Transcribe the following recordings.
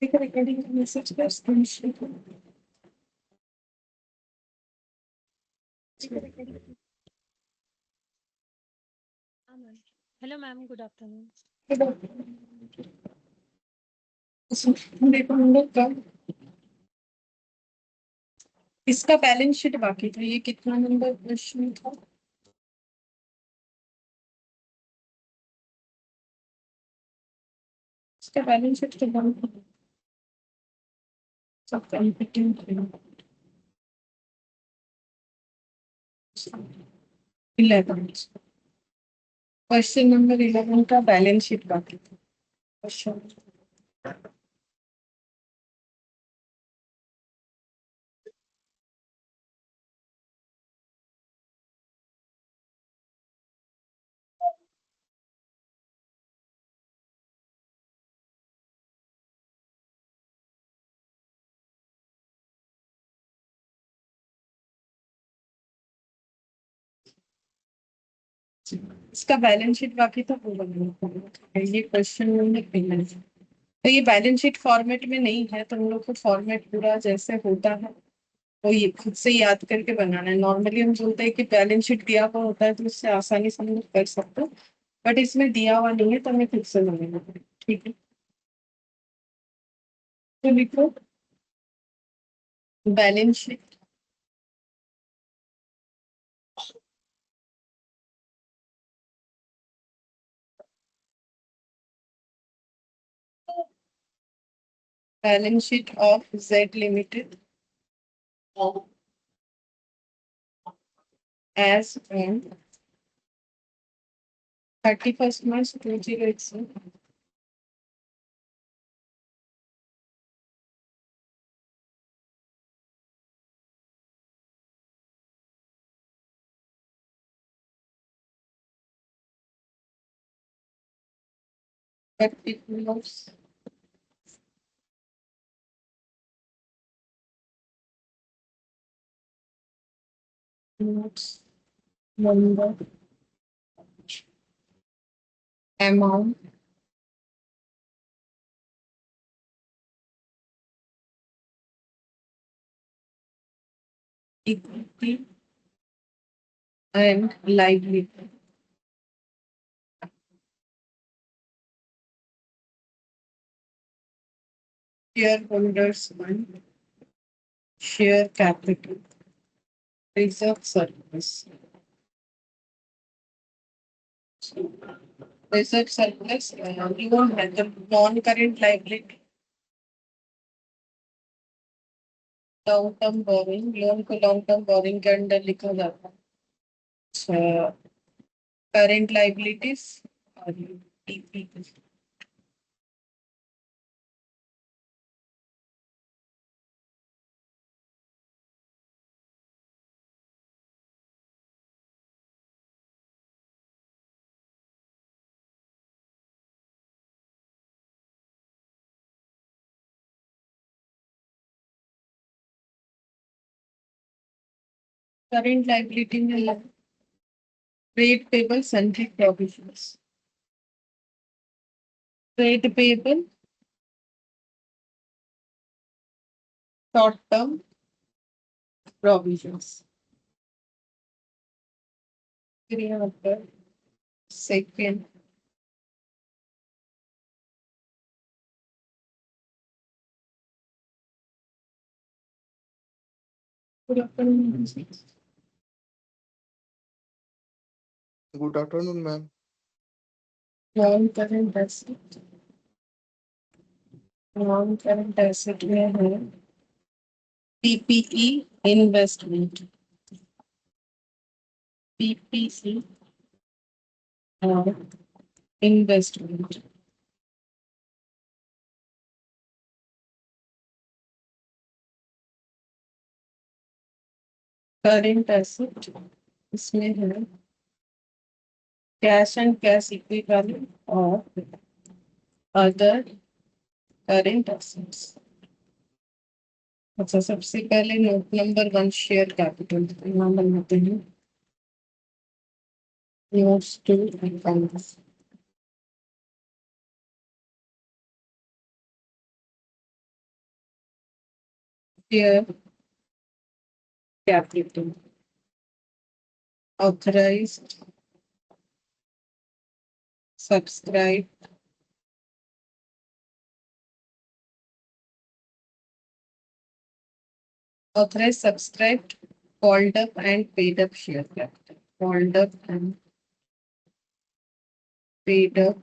ठीक है, रिकॉर्डिंग का मैसेज कर screenshot. Hello ma'am, good afternoon. देखो हम लोग का इसका बैलेंस शीट बाकी था। ये कितना नंबर क्वेश्चन था? इसका बैलेंस शीट तो बहुत सब कॉम्पिटेंट है। 11 क्वेश्चन नंबर 11 का बैलेंस शीट बाकी था क्वेश्चन। इसका बैलेंस शीट बाकी था वो बनना था। ये क्वेश्चन नंबर 11। तो ये बैलेंस शीट फॉर्मेट में नहीं है, तो हम लोग को फॉर्मेट पूरा जैसे होता है वो ये खुद से याद करके बनाना है। नॉर्मली हम बोलते हैं कि बैलेंस शीट दिया हुआ होता है तो उससे आसानी से हम लोग कर सकते हैं, बट इसमें दिया हुआ नहीं है तो हमें खुद से बनाना है। ठीक है, तो लिखो balance sheet balance sheet of Z limited as on 31 March 2087। particulars notes number amount equity and liability। Shareholders fund, share capital, reserve surplus, reserve surplus, loan है तो non-current liability, long term borrowing, loan को long term borrowing के under लिखा जाता है। अच्छा, current liabilities और TP. current liability में trade payable sundry provisions, trade payable short term provisions। फिर यहाँ पर second good afternoon ma'am. Non current asset, non current asset में है पीपीई इन्वेस्टमेंट, पीपीई और इन्वेस्टमेंट। करंट एसेट इसमें है कैश एंड कैश इक्विवेलेंट और अदर करंट एसेट्स। अच्छा, सबसे पहले नोट नंबर 1 शेयर कैपिटल यहाँ बनाते हैं। Notes to accounts. share capital authorized, subscribe, authorized, subscribed, called up and paid up share capital. Called up and paid up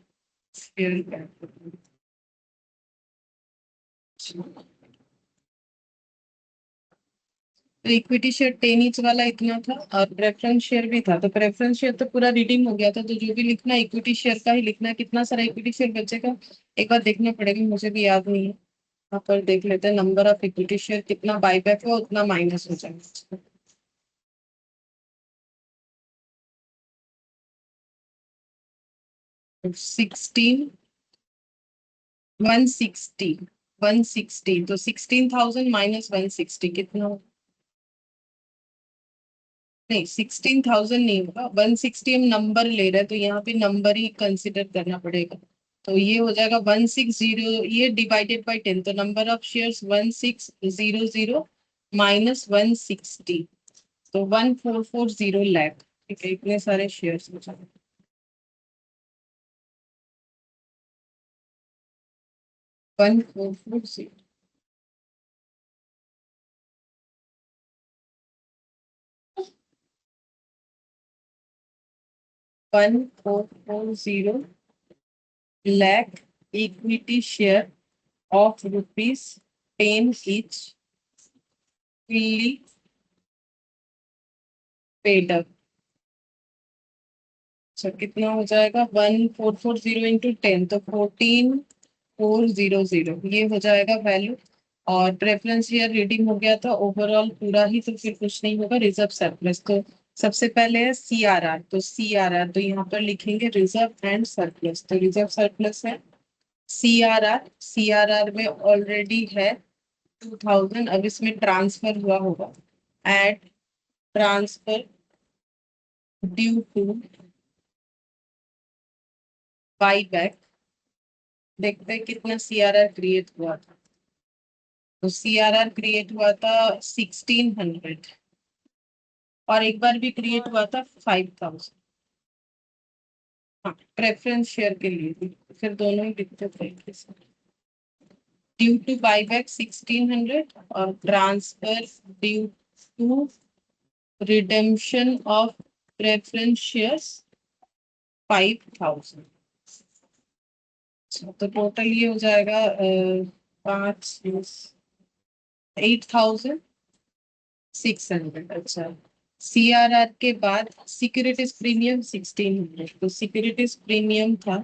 share capital. तो equity share 10 each वाला इतना था और प्रेफरेंस शेयर भी था, तो प्रेफरेंस शेयर तो पूरा रिडीम हो गया था, तो जो भी लिखना इक्विटी शेयर का ही लिखना है। कितना सारा इक्विटी शेयर बचेगा एक बार देखना पड़ेगा, मुझे भी याद नहीं है। यहाँ पर देख लेते हैं, नंबर ऑफ इक्विटी शेयर कितना बाईबैक हुआ उतना माइनस हो जाएगा। 16 160 160, तो 16,000 माइनस 160 कितना होगा? नहीं 16,000 नहीं होगा, 160 हम नंबर ले रहे हैं तो यहाँ पे नंबर ही कंसिडर करना पड़ेगा। तो ये हो जाएगा 160, ये डिवाइडेड बाय 10, तो नंबर ऑफ शेयर्स 1600 माइनस 160, तो 1440 लाख। ठीक है, इतने सारे शेयर्स हो जाएंगे। 1440 1440 lakh equity share of rupees 10 each fully paid up। अच्छा कितना हो जाएगा? 1440 इंटू 10, तो 14400 ये हो जाएगा वैल्यू। और प्रेफरेंस शेयर रीडिंग हो गया था ओवरऑल पूरा ही, तो फिर कुछ नहीं होगा। रिजर्व सरप्लस तो सबसे पहले है CRR, तो CRR तो यहाँ पर लिखेंगे रिजर्व एंड सरप्लस। तो रिजर्व सरप्लस है CRR में ऑलरेडी है 2000, अब इसमें ट्रांसफर हुआ होगा। Add transfer due to buyback, देखते हैं कितना CRR क्रिएट हुआ था। तो CRR क्रिएट हुआ था 1600, और एक बार भी क्रिएट हुआ था 5000। हाँ, प्रेफरेंस शेयर के लिए भी फिर दोनों ही लिखते थे। ड्यू टू बाईबैक 1600 और transfer due to redemption of preference shares 5000। तो टोटल ये हो जाएगा 8600। अच्छा, CRR के बाद सिक्योरिटीज प्रीमियम 1600, तो सिक्योरिटीज प्रीमियम था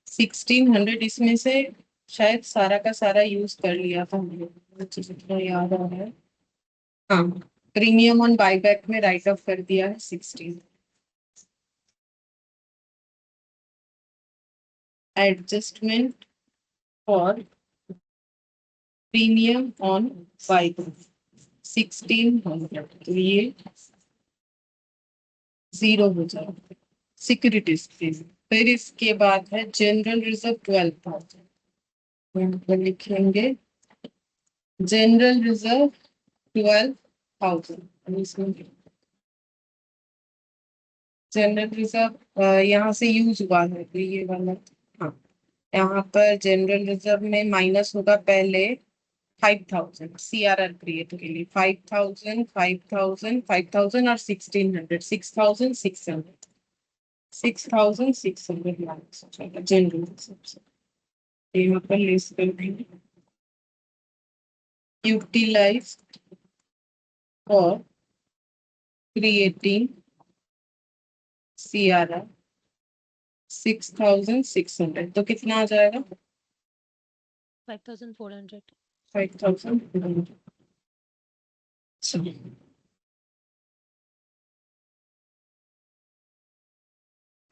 1600, इसमें से शायद सारा का सारा यूज कर लिया था हमने, मुझे जितना याद आ रहा है। हाँ, प्रीमियम ऑन बाईबैक में राइट ऑफ कर दिया है 16। Adjustment for premium on buyback 1600, तो ये 0 हो जाएगा सिक्योरिटीज प्रीमियम। फिर इसके बाद है जनरल रिजर्व 12,000, लिखेंगे जनरल रिजर्व 12,000। इसमें जनरल रिजर्व यहाँ से यूज हुआ है, तो ये वाला। हाँ, यहाँ पर जनरल रिजर्व में माइनस होगा पहले 5000 CRR क्रिएट के लिए, 5000 5000 5000 और 1600, 6600 माइनस हो जाएगा जनरल रिजर्व से। यहाँ पर लिस्ट कर देंगे यूटिलाइज फॉर क्रिएटिंग CRR 6600, तो कितना आ जाएगा? 5400। 5000।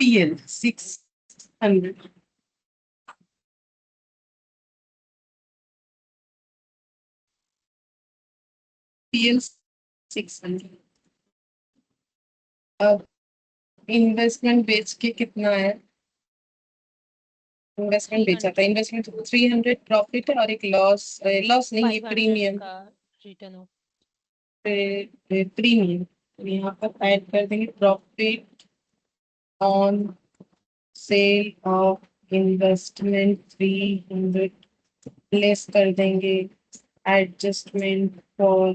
PL 600, PL 600। अब इन्वेस्टमेंट बेच के कितना है? इन्वेस्टमेंट बेचा था, इन्वेस्टमेंट 300 प्रॉफिट है और एक लॉस, लॉस नहीं है 500 प्रीमियम। का रिटर्न ऑफ प्रीमियम, तो यहाँ पर ऐड कर देंगे profit on sale of investment 300, less कर देंगे adjustment for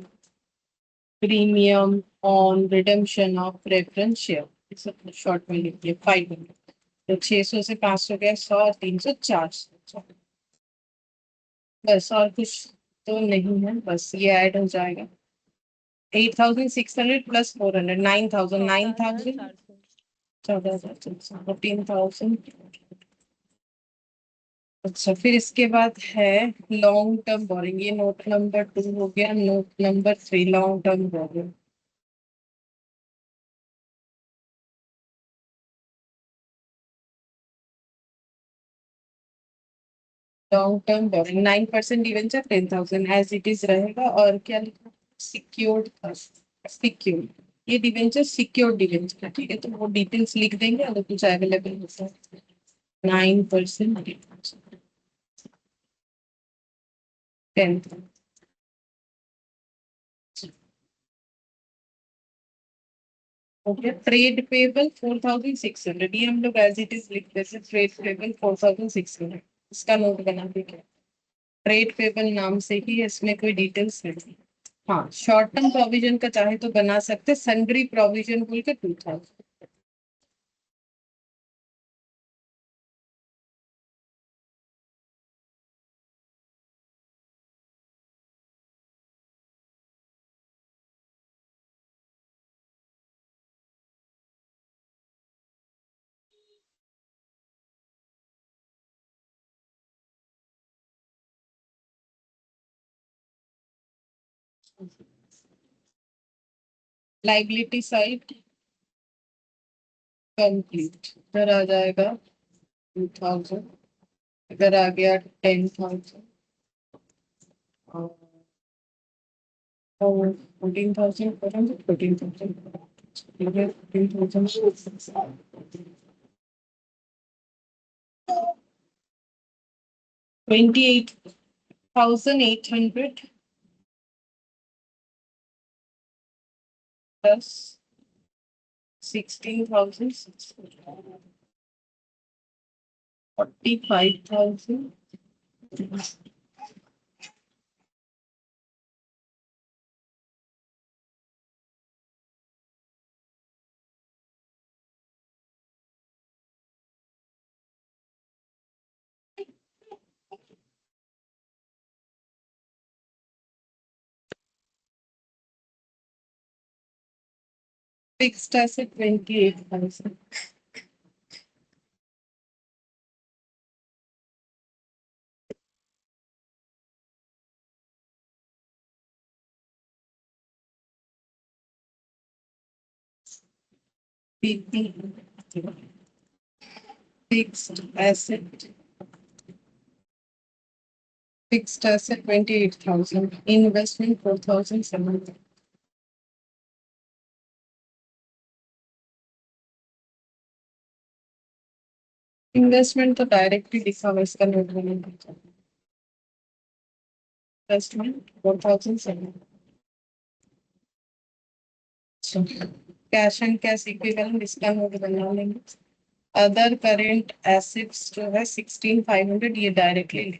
premium on redemption of preference share, short में लिख दिए 500, तो 600 से 500 गया 100, 300, 400, बस और कुछ तो नहीं है, बस ये ऐड हो जाएगा 8,600 प्लस 400, 9,000, 9,000, 14,400, 14,000। अच्छा, फिर इसके बाद है लॉन्ग टर्म बोरिंग, ये नोट नंबर 2 हो गया। Note number 3 long term borrowing, long term borrowing 9% debenture 10,000 as it is रहेगा। और क्या लिखा, सिक्योर्ड था, सिक्योर्ड, ये डिवेंचर सिक्योर्ड डिवेंचर है, ठीक है, तो वो डिटेल्स लिख देंगे अगर कुछ अवेलेबल होता है। 9% 10, हो गया। ट्रेड पेबल 4,600, ये हम लोग एज इट इज लिख देते, ट्रेड पेबल 4,600, इसका नोट बना के क्या, ट्रेड पेबल नाम से ही, इसमें कोई डिटेल्स नहीं। हाँ, शॉर्ट टर्म प्रोविजन का चाहे तो बना सकते, सन्ड्री प्रोविजन बोल के 2,000। लाइबिलिटी साइड कंप्लीट, इधर आ जाएगा 2,000, इधर आ गया 10,000 और 14,000, 14,000, 28,800 plus 16,000, 45,000, fixed asset 28,000, PP fixed asset 28,000, investment 4,700, investment तो डायरेक्टली लिखा हुआ, इसका नोट बनेगा। Investment 4,700, cash and cash equivalent, इसका नोट बना लेंगे। अदर करेंट एसेट्स जो है 16,500, ये directly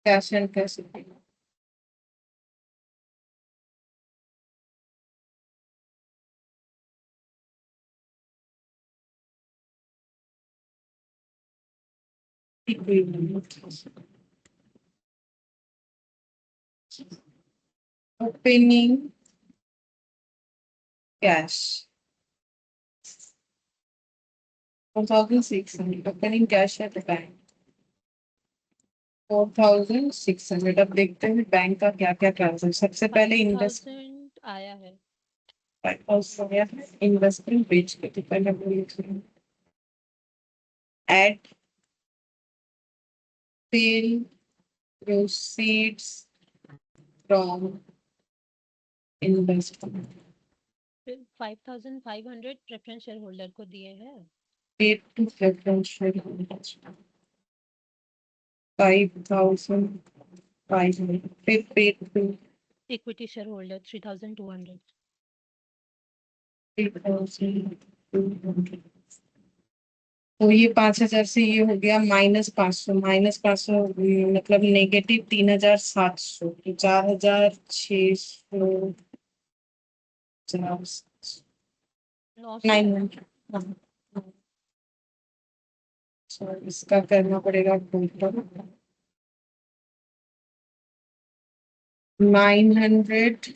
cash and cash equivalent. Opening cash 4,600, opening cash है बैंक 4,600। अब देखते हैं बैंक का क्या क्या ट्रांजेक्शन, सबसे पहले इन्वेस्ट 5,000 आया है। इन्वेस्टमेंट पेज के, तो पहले add sale proceeds from investment, 5,500 preference share holder को दिए हैं। Paid to preference shareholders 5,000 फिर पेड इक्विटी शेयर होल्डर 3200। 3,200। तो ये 5,000 से ये हो गया -500, -500 मतलब -3,700, तो 4,600, 900 900। इसका करना पड़ेगा टोटल 900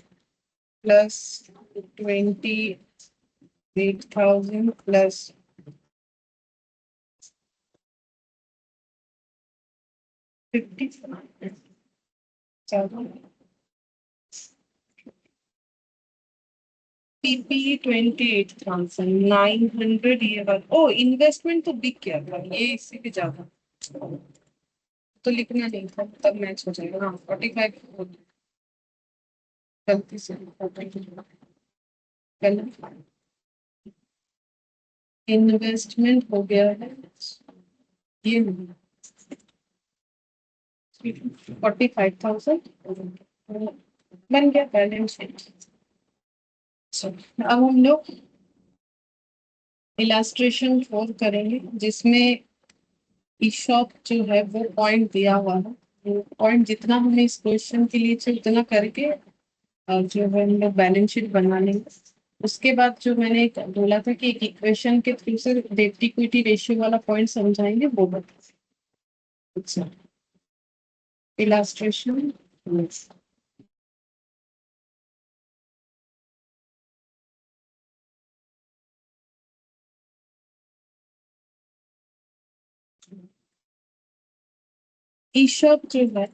प्लस 28,000 प्लस 50। पीपी 28,900। ये बात ओ इन्वेस्टमेंट तो बिक गया था, ये इससे भी ज्यादा तो लिखना नहीं था, तब मैच हो जाएगा। हाँ 45 गलती से इन्वेस्टमेंट हो गया है ये 45,000 बन गया बैलेंस शीट। अब हम लोग इलास्ट्रेशन 4 करेंगे जिसमें ईशॉप जो है वो पॉइंट दिया हुआ है, वो पॉइंट जितना हमें इस क्वेश्चन के लिए चाहिए उतना करके जो है हम लोग बैलेंस शीट बना लेंगे। उसके बाद जो मैंने एक बोला था कि एक इक्वेशन के थ्रू से डेब्ट इक्विटी रेशियो वाला पॉइंट समझाएंगे वो बता। अच्छा इलास्ट्रेशन ईशॉप जो है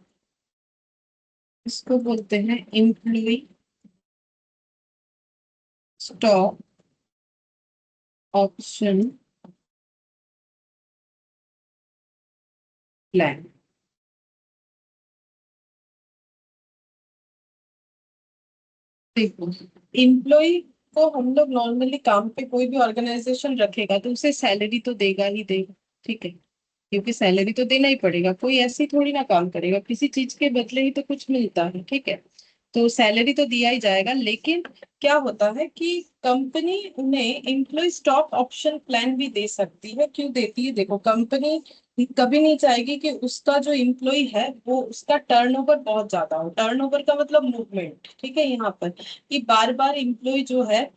इसको बोलते हैं एम्प्लॉय स्टॉक ऑप्शन प्लान। देखो एम्प्लॉय को हम लोग नॉर्मली काम पे कोई भी ऑर्गेनाइजेशन रखेगा तो उसे सैलरी तो देगा ही देगा, ठीक है, क्योंकि सैलरी तो देना ही पड़ेगा, कोई ऐसी थोड़ी ना काम करेगा, किसी चीज के बदले ही तो कुछ मिलता है, ठीक है। तो सैलरी तो दिया ही जाएगा, लेकिन क्या होता है कि कंपनी उन्हें एम्प्लॉय स्टॉक ऑप्शन प्लान भी दे सकती है। क्यों देती है? देखो कंपनी कभी नहीं चाहेगी कि उसका जो एम्प्लॉय है वो उसका टर्नओवर बहुत ज्यादा हो। टर्नओवर का मतलब मूवमेंट, ठीक है, यहाँ पर कि बार बार एम्प्लॉय जो है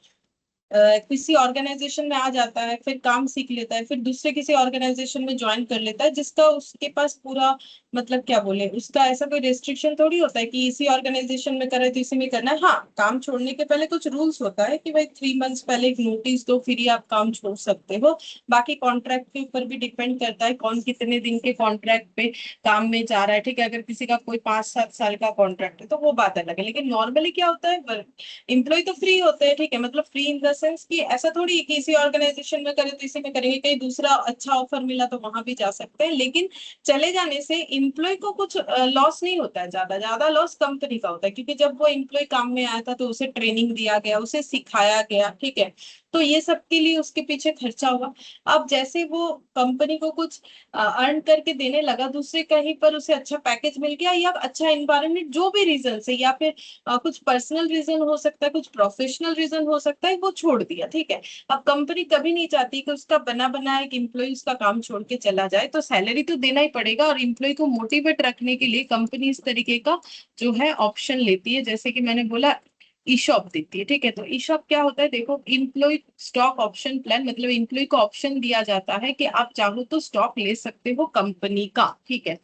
किसी ऑर्गेनाइजेशन में आ जाता है, फिर काम सीख लेता है, फिर दूसरे किसी ऑर्गेनाइजेशन में ज्वाइन कर लेता है, जिसका उसके पास पूरा मतलब क्या बोले, उसका ऐसा कोई रेस्ट्रिक्शन थोड़ी होता है कि इसी ऑर्गेनाइजेशन में करे तो इसी में करना है। हाँ काम छोड़ने के पहले कुछ रूल्स होता है कि भाई 3 मंथ्स पहले एक नोटिस दो फिर ही आप काम छोड़ सकते हो। बाकी कॉन्ट्रैक्ट के ऊपर भी डिपेंड करता है कौन कितने दिन के कॉन्ट्रैक्ट पे काम में जा रहा है, ठीक है। अगर किसी का कोई 5-7 साल का कॉन्ट्रैक्ट है तो वो बात अलग है, लेकिन नॉर्मली क्या होता है एम्प्लॉय तो फ्री होते हैं, ठीक है, मतलब फ्री इन द सेंस कि ऐसा थोड़ी है कि इसी ऑर्गेनाइजेशन में करे तो इसी में करेंगे, कहीं दूसरा अच्छा ऑफर मिला तो वहां भी जा सकते हैं। लेकिन चले जाने से एम्प्लॉय को कुछ लॉस नहीं होता है, ज्यादा ज्यादा लॉस कंपनी का होता है, क्योंकि जब वो एम्प्लॉय काम में आया था तो उसे ट्रेनिंग दिया गया, उसे सिखाया गया, ठीक है, तो ये सब के लिए उसके पीछे खर्चा हुआ। अब जैसे वो कंपनी को कुछ अर्न करके देने लगा दूसरे कहीं पर, उसे अच्छा पैकेज मिल गया या अच्छा एनवायरनमेंट, जो भी रीजन से, या फिर कुछ पर्सनल रीजन हो सकता है, कुछ प्रोफेशनल रीजन हो सकता है, वो छोड़ दिया, ठीक है। अब कंपनी कभी नहीं चाहती कि उसका बना बनाया एक एम्प्लॉय उसका काम छोड़ के चला जाए, तो सैलरी तो देना ही पड़ेगा। और एम्प्लॉय को मोटिवेट रखने के लिए कंपनी इस तरीके का जो है ऑप्शन लेती है, जैसे कि मैंने बोला ईशॉप देती है, ठीक है। तो ईशॉप क्या होता है? देखो एम्प्लॉय स्टॉक ऑप्शन प्लान मतलब एम्प्लॉय को ऑप्शन दिया जाता है कि आप चाहो तो स्टॉक ले सकते हो कंपनी का, ठीक है।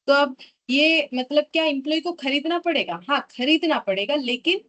तो अब ये मतलब क्या एम्प्लॉय को खरीदना पड़ेगा? हाँ खरीदना पड़ेगा, लेकिन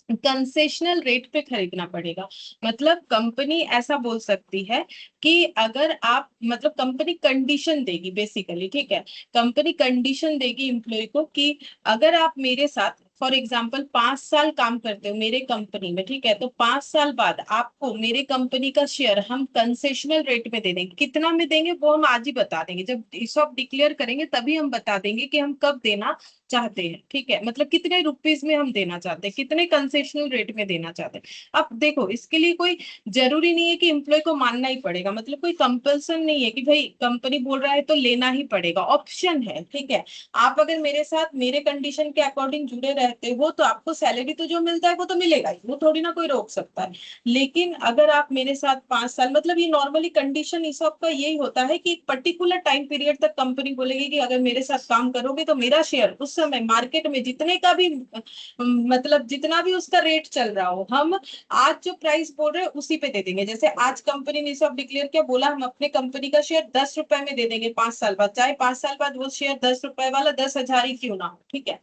कंसेशनल रेट पे खरीदना पड़ेगा। मतलब कंपनी ऐसा बोल सकती है कि अगर आप मतलब कंपनी कंडीशन देगी बेसिकली, ठीक है, कंपनी कंडीशन देगी एम्प्लॉय को कि अगर आप मेरे साथ फॉर एग्जाम्पल 5 साल काम करते हो मेरे कंपनी में, ठीक है, तो 5 साल बाद आपको मेरे कंपनी का शेयर हम कंसेशनल रेट में दे देंगे। कितना में देंगे वो हम आज ही बता देंगे, जब ईसॉप डिक्लेयर करेंगे तभी हम बता देंगे कि हम कब देना चाहते हैं, ठीक है, मतलब कितने रुपीज में हम देना चाहते हैं, कितने कंसेशनल रेट में देना चाहते हैं। अब देखो इसके लिए कोई जरूरी नहीं है कि एम्प्लॉय को मानना ही पड़ेगा, मतलब कोई कंपल्सन नहीं है कि भाई कंपनी बोल रहा है तो लेना ही पड़ेगा, ऑप्शन है, ठीक है। आप अगर मेरे साथ मेरे कंडीशन के अकॉर्डिंग जुड़े रहते हो तो आपको सैलरी तो जो मिलता है वो तो मिलेगा ही, वो थोड़ी ना कोई रोक सकता है। लेकिन अगर आप मेरे साथ 5 साल, मतलब ये नॉर्मली कंडीशन इस का यही होता है कि एक पर्टिकुलर टाइम पीरियड तक कंपनी बोलेगी कि अगर मेरे साथ काम करोगे तो मेरा शेयर उस समय मार्केट में जितने का भी मतलब जितना भी उसका रेट चल रहा हो, हम आज जो प्राइस बोल रहे हैं उसी पे दे देंगे। जैसे आज कंपनी ने सब डिक्लेयर किया, बोला हम अपने कंपनी का शेयर 10 रुपए में दे देंगे 5 साल बाद, चाहे 5 साल बाद वो शेयर 10 रुपए वाला 10,000 ही क्यों ना हो, ठीक है।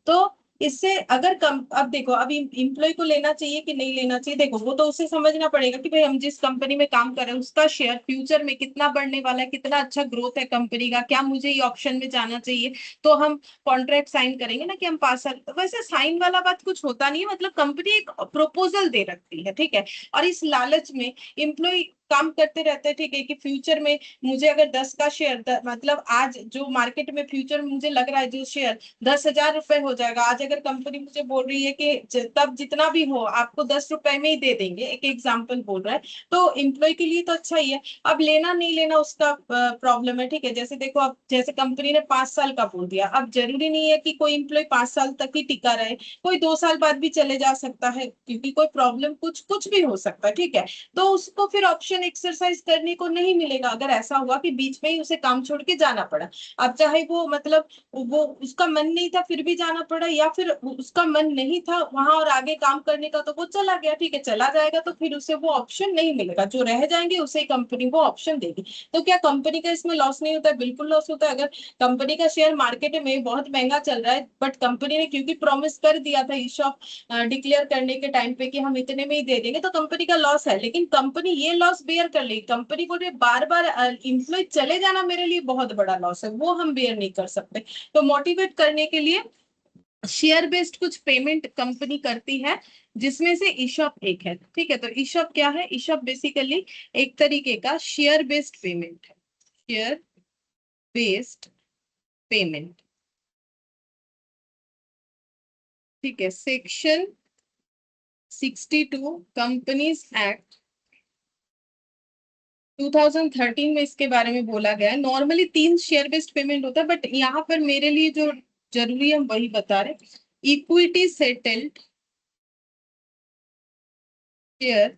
तो इससे अगर कम, अब देखो अभी इम्प्लॉय को लेना चाहिए कि नहीं लेना चाहिए, देखो वो तो उसे समझना पड़ेगा कि भाई हम जिस कंपनी में काम कर रहे हैं उसका शेयर फ्यूचर में कितना बढ़ने वाला है, कितना अच्छा ग्रोथ है कंपनी का, क्या मुझे ये ऑप्शन में जाना चाहिए। तो हम कॉन्ट्रैक्ट साइन करेंगे ना कि हम 5 साल, वैसे साइन वाला बात कुछ होता नहीं है, मतलब कंपनी एक प्रपोजल दे रखती है, ठीक है। और इस लालच में इम्प्लॉय काम करते रहते हैं, ठीक है, कि फ्यूचर में मुझे अगर 10 का शेयर, मतलब आज जो मार्केट में फ्यूचर में मुझे लग रहा है जो शेयर 10,000 रुपए हो जाएगा, आज अगर कंपनी मुझे बोल रही है कि तब जितना भी हो आपको 10 रुपए में ही दे देंगे, एक एग्जाम्पल बोल रहा है, तो एम्प्लॉय के लिए तो अच्छा ही है। अब लेना नहीं लेना उसका प्रॉब्लम है, ठीक है। जैसे देखो अब जैसे कंपनी ने 5 साल का बोल दिया, अब जरूरी नहीं है कि कोई एम्प्लॉय 5 साल तक ही टिका रहे, कोई 2 साल बाद भी चले जा सकता है, क्योंकि कोई प्रॉब्लम कुछ कुछ भी हो सकता है, ठीक है। तो उसको फिर ऑप्शन एक्सरसाइज करने को नहीं मिलेगा अगर ऐसा हुआ कि बीच में ही उसे काम छोड़ के जाना पड़ा। अब चाहे वो मतलब वो उसका मन नहीं था फिर भी जाना पड़ा, या फिर उसका मन नहीं था वहां और आगे काम करने का तो वो चला गया, ठीक है, चला जाएगा तो फिर उसे वो ऑप्शन नहीं मिलेगा, जो रह जाएंगे उसे कंपनी वो ऑप्शन देगी। तो क्या कंपनी का इसमें लॉस नहीं होता है? बिल्कुल लॉस होता है। अगर कंपनी का शेयर मार्केट में बहुत महंगा चल रहा है, बट कंपनी ने क्योंकि प्रॉमिस कर दिया था ईशॉप डिक्लेयर करने के टाइम पे कि हम इतने में ही दे देंगे, तो कंपनी का लॉस है, लेकिन कंपनी ये लॉस बेयर कर लेगी। कंपनी बोल रही है बार बार इंप्लॉय चले जाना मेरे लिए बहुत बड़ा लॉस है, वो हम बेयर नहीं कर सकते। तो मोटिवेट करने के लिए शेयर बेस्ड कुछ पेमेंट कंपनी करती है, जिसमें से ईशॉप एक है, ठीक है। तो ईशॉप क्या है? ईशॉप बेसिकली एक तरीके का शेयर बेस्ड पेमेंट है, शेयर बेस्ड पेमेंट, ठीक है। सेक्शन 62 कंपनीज एक्ट 2013 में इसके बारे में बोला गया है। नॉर्मली 3 शेयर बेस्ड पेमेंट होता है, बट यहाँ पर मेरे लिए जो जरूरी है हम वही बता रहे। Equity settled share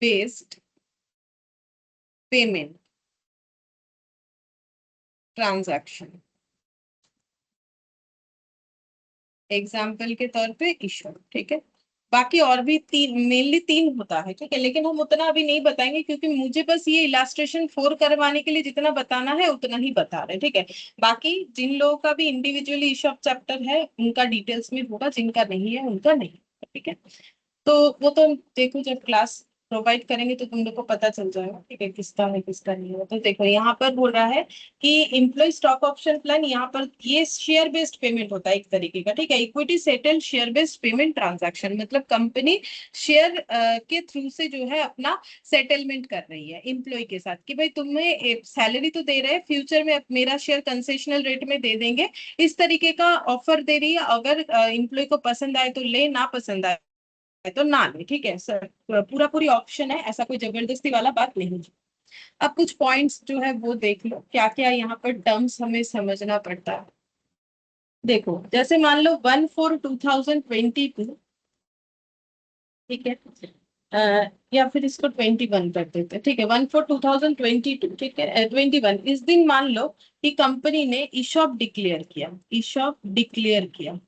based payment transaction, example के तौर पे इशू, ठीक है। बाकी और भी तीन, मेनली 3 होता है, ठीक है, लेकिन हम उतना अभी नहीं बताएंगे क्योंकि मुझे बस ये इलास्ट्रेशन 4 करवाने के लिए जितना बताना है उतना ही बता रहे हैं, ठीक है। बाकी जिन लोगों का भी इंडिविजुअली इशॉप चैप्टर है उनका डिटेल्स में होगा, जिनका नहीं है उनका नहीं, ठीक है। तो वो तो देखो जब क्लास प्रोवाइड करेंगे तो तुम लोग को पता चल जाएगा, ठीक है, किसका है किसका नहीं है। तो देखो यहाँ पर बोल रहा है कि इम्प्लॉय स्टॉक ऑप्शन प्लान, यहाँ पर ये शेयर बेस्ड पेमेंट होता है एक तरीके का, ठीक है। Equity settle share based payment transaction, मतलब कंपनी शेयर के थ्रू से जो है अपना सेटलमेंट कर रही है इम्प्लॉय के साथ कि भाई तुम्हें सैलरी तो दे रहे हैं, फ्यूचर में मेरा शेयर कंसेशनल रेट में दे देंगे, इस तरीके का ऑफर दे रही है। अगर इम्प्लॉय को पसंद आए तो ले, ना पसंद आए तो ना ले, ठीक है सर। पूरा पूरी ऑप्शन है, ऐसा कोई जबरदस्ती वाला बात नहीं है। अब कुछ पॉइंट्स जो है वो देख लो, क्या क्या यहाँ पर टर्म्स हमें समझना पड़ता है। देखो जैसे मान लो 1/4/2022, ठीक है, या फिर इसको 21 कर देते हैं, ठीक है, 1/4/2022, ठीक है, 21 इस दिन मान लो कि कंपनी ने ईशॉप डिक्लेयर किया, ईशॉप डिक्लेयर किया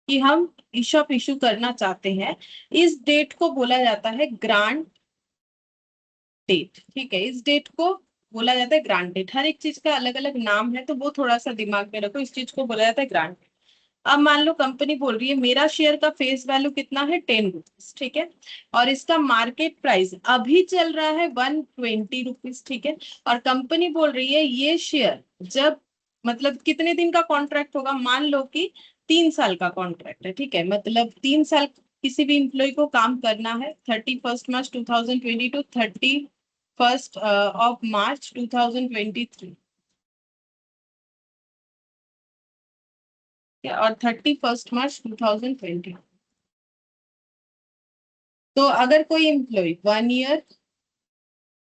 कि हम ईशॉप इशू करना चाहते हैं। इस डेट को बोला जाता है ग्रांट डेट, ठीक है, इस डेट को बोला जाता है ग्रांट डेट। हर एक चीज का अलग अलग नाम है, तो वो थोड़ा सा दिमाग में रखो, इस चीज को बोला जाता है ग्रांट। अब मान लो कंपनी बोल रही है मेरा शेयर का फेस वैल्यू कितना है, 10 रुपीज, ठीक है, और इसका मार्केट प्राइस अभी चल रहा है 120 रुपीज, ठीक है। और कंपनी बोल रही है ये शेयर जब, मतलब कितने दिन का कॉन्ट्रैक्ट होगा, मान लो कि 3 साल का कॉन्ट्रैक्ट है, ठीक है, मतलब 3 साल किसी भी इम्प्लॉय को काम करना है, 31 मार्च 2020 टू 31 मार्च 2023। और 31 मार्च 2020। तो अगर कोई एम्प्लॉय 1 ईयर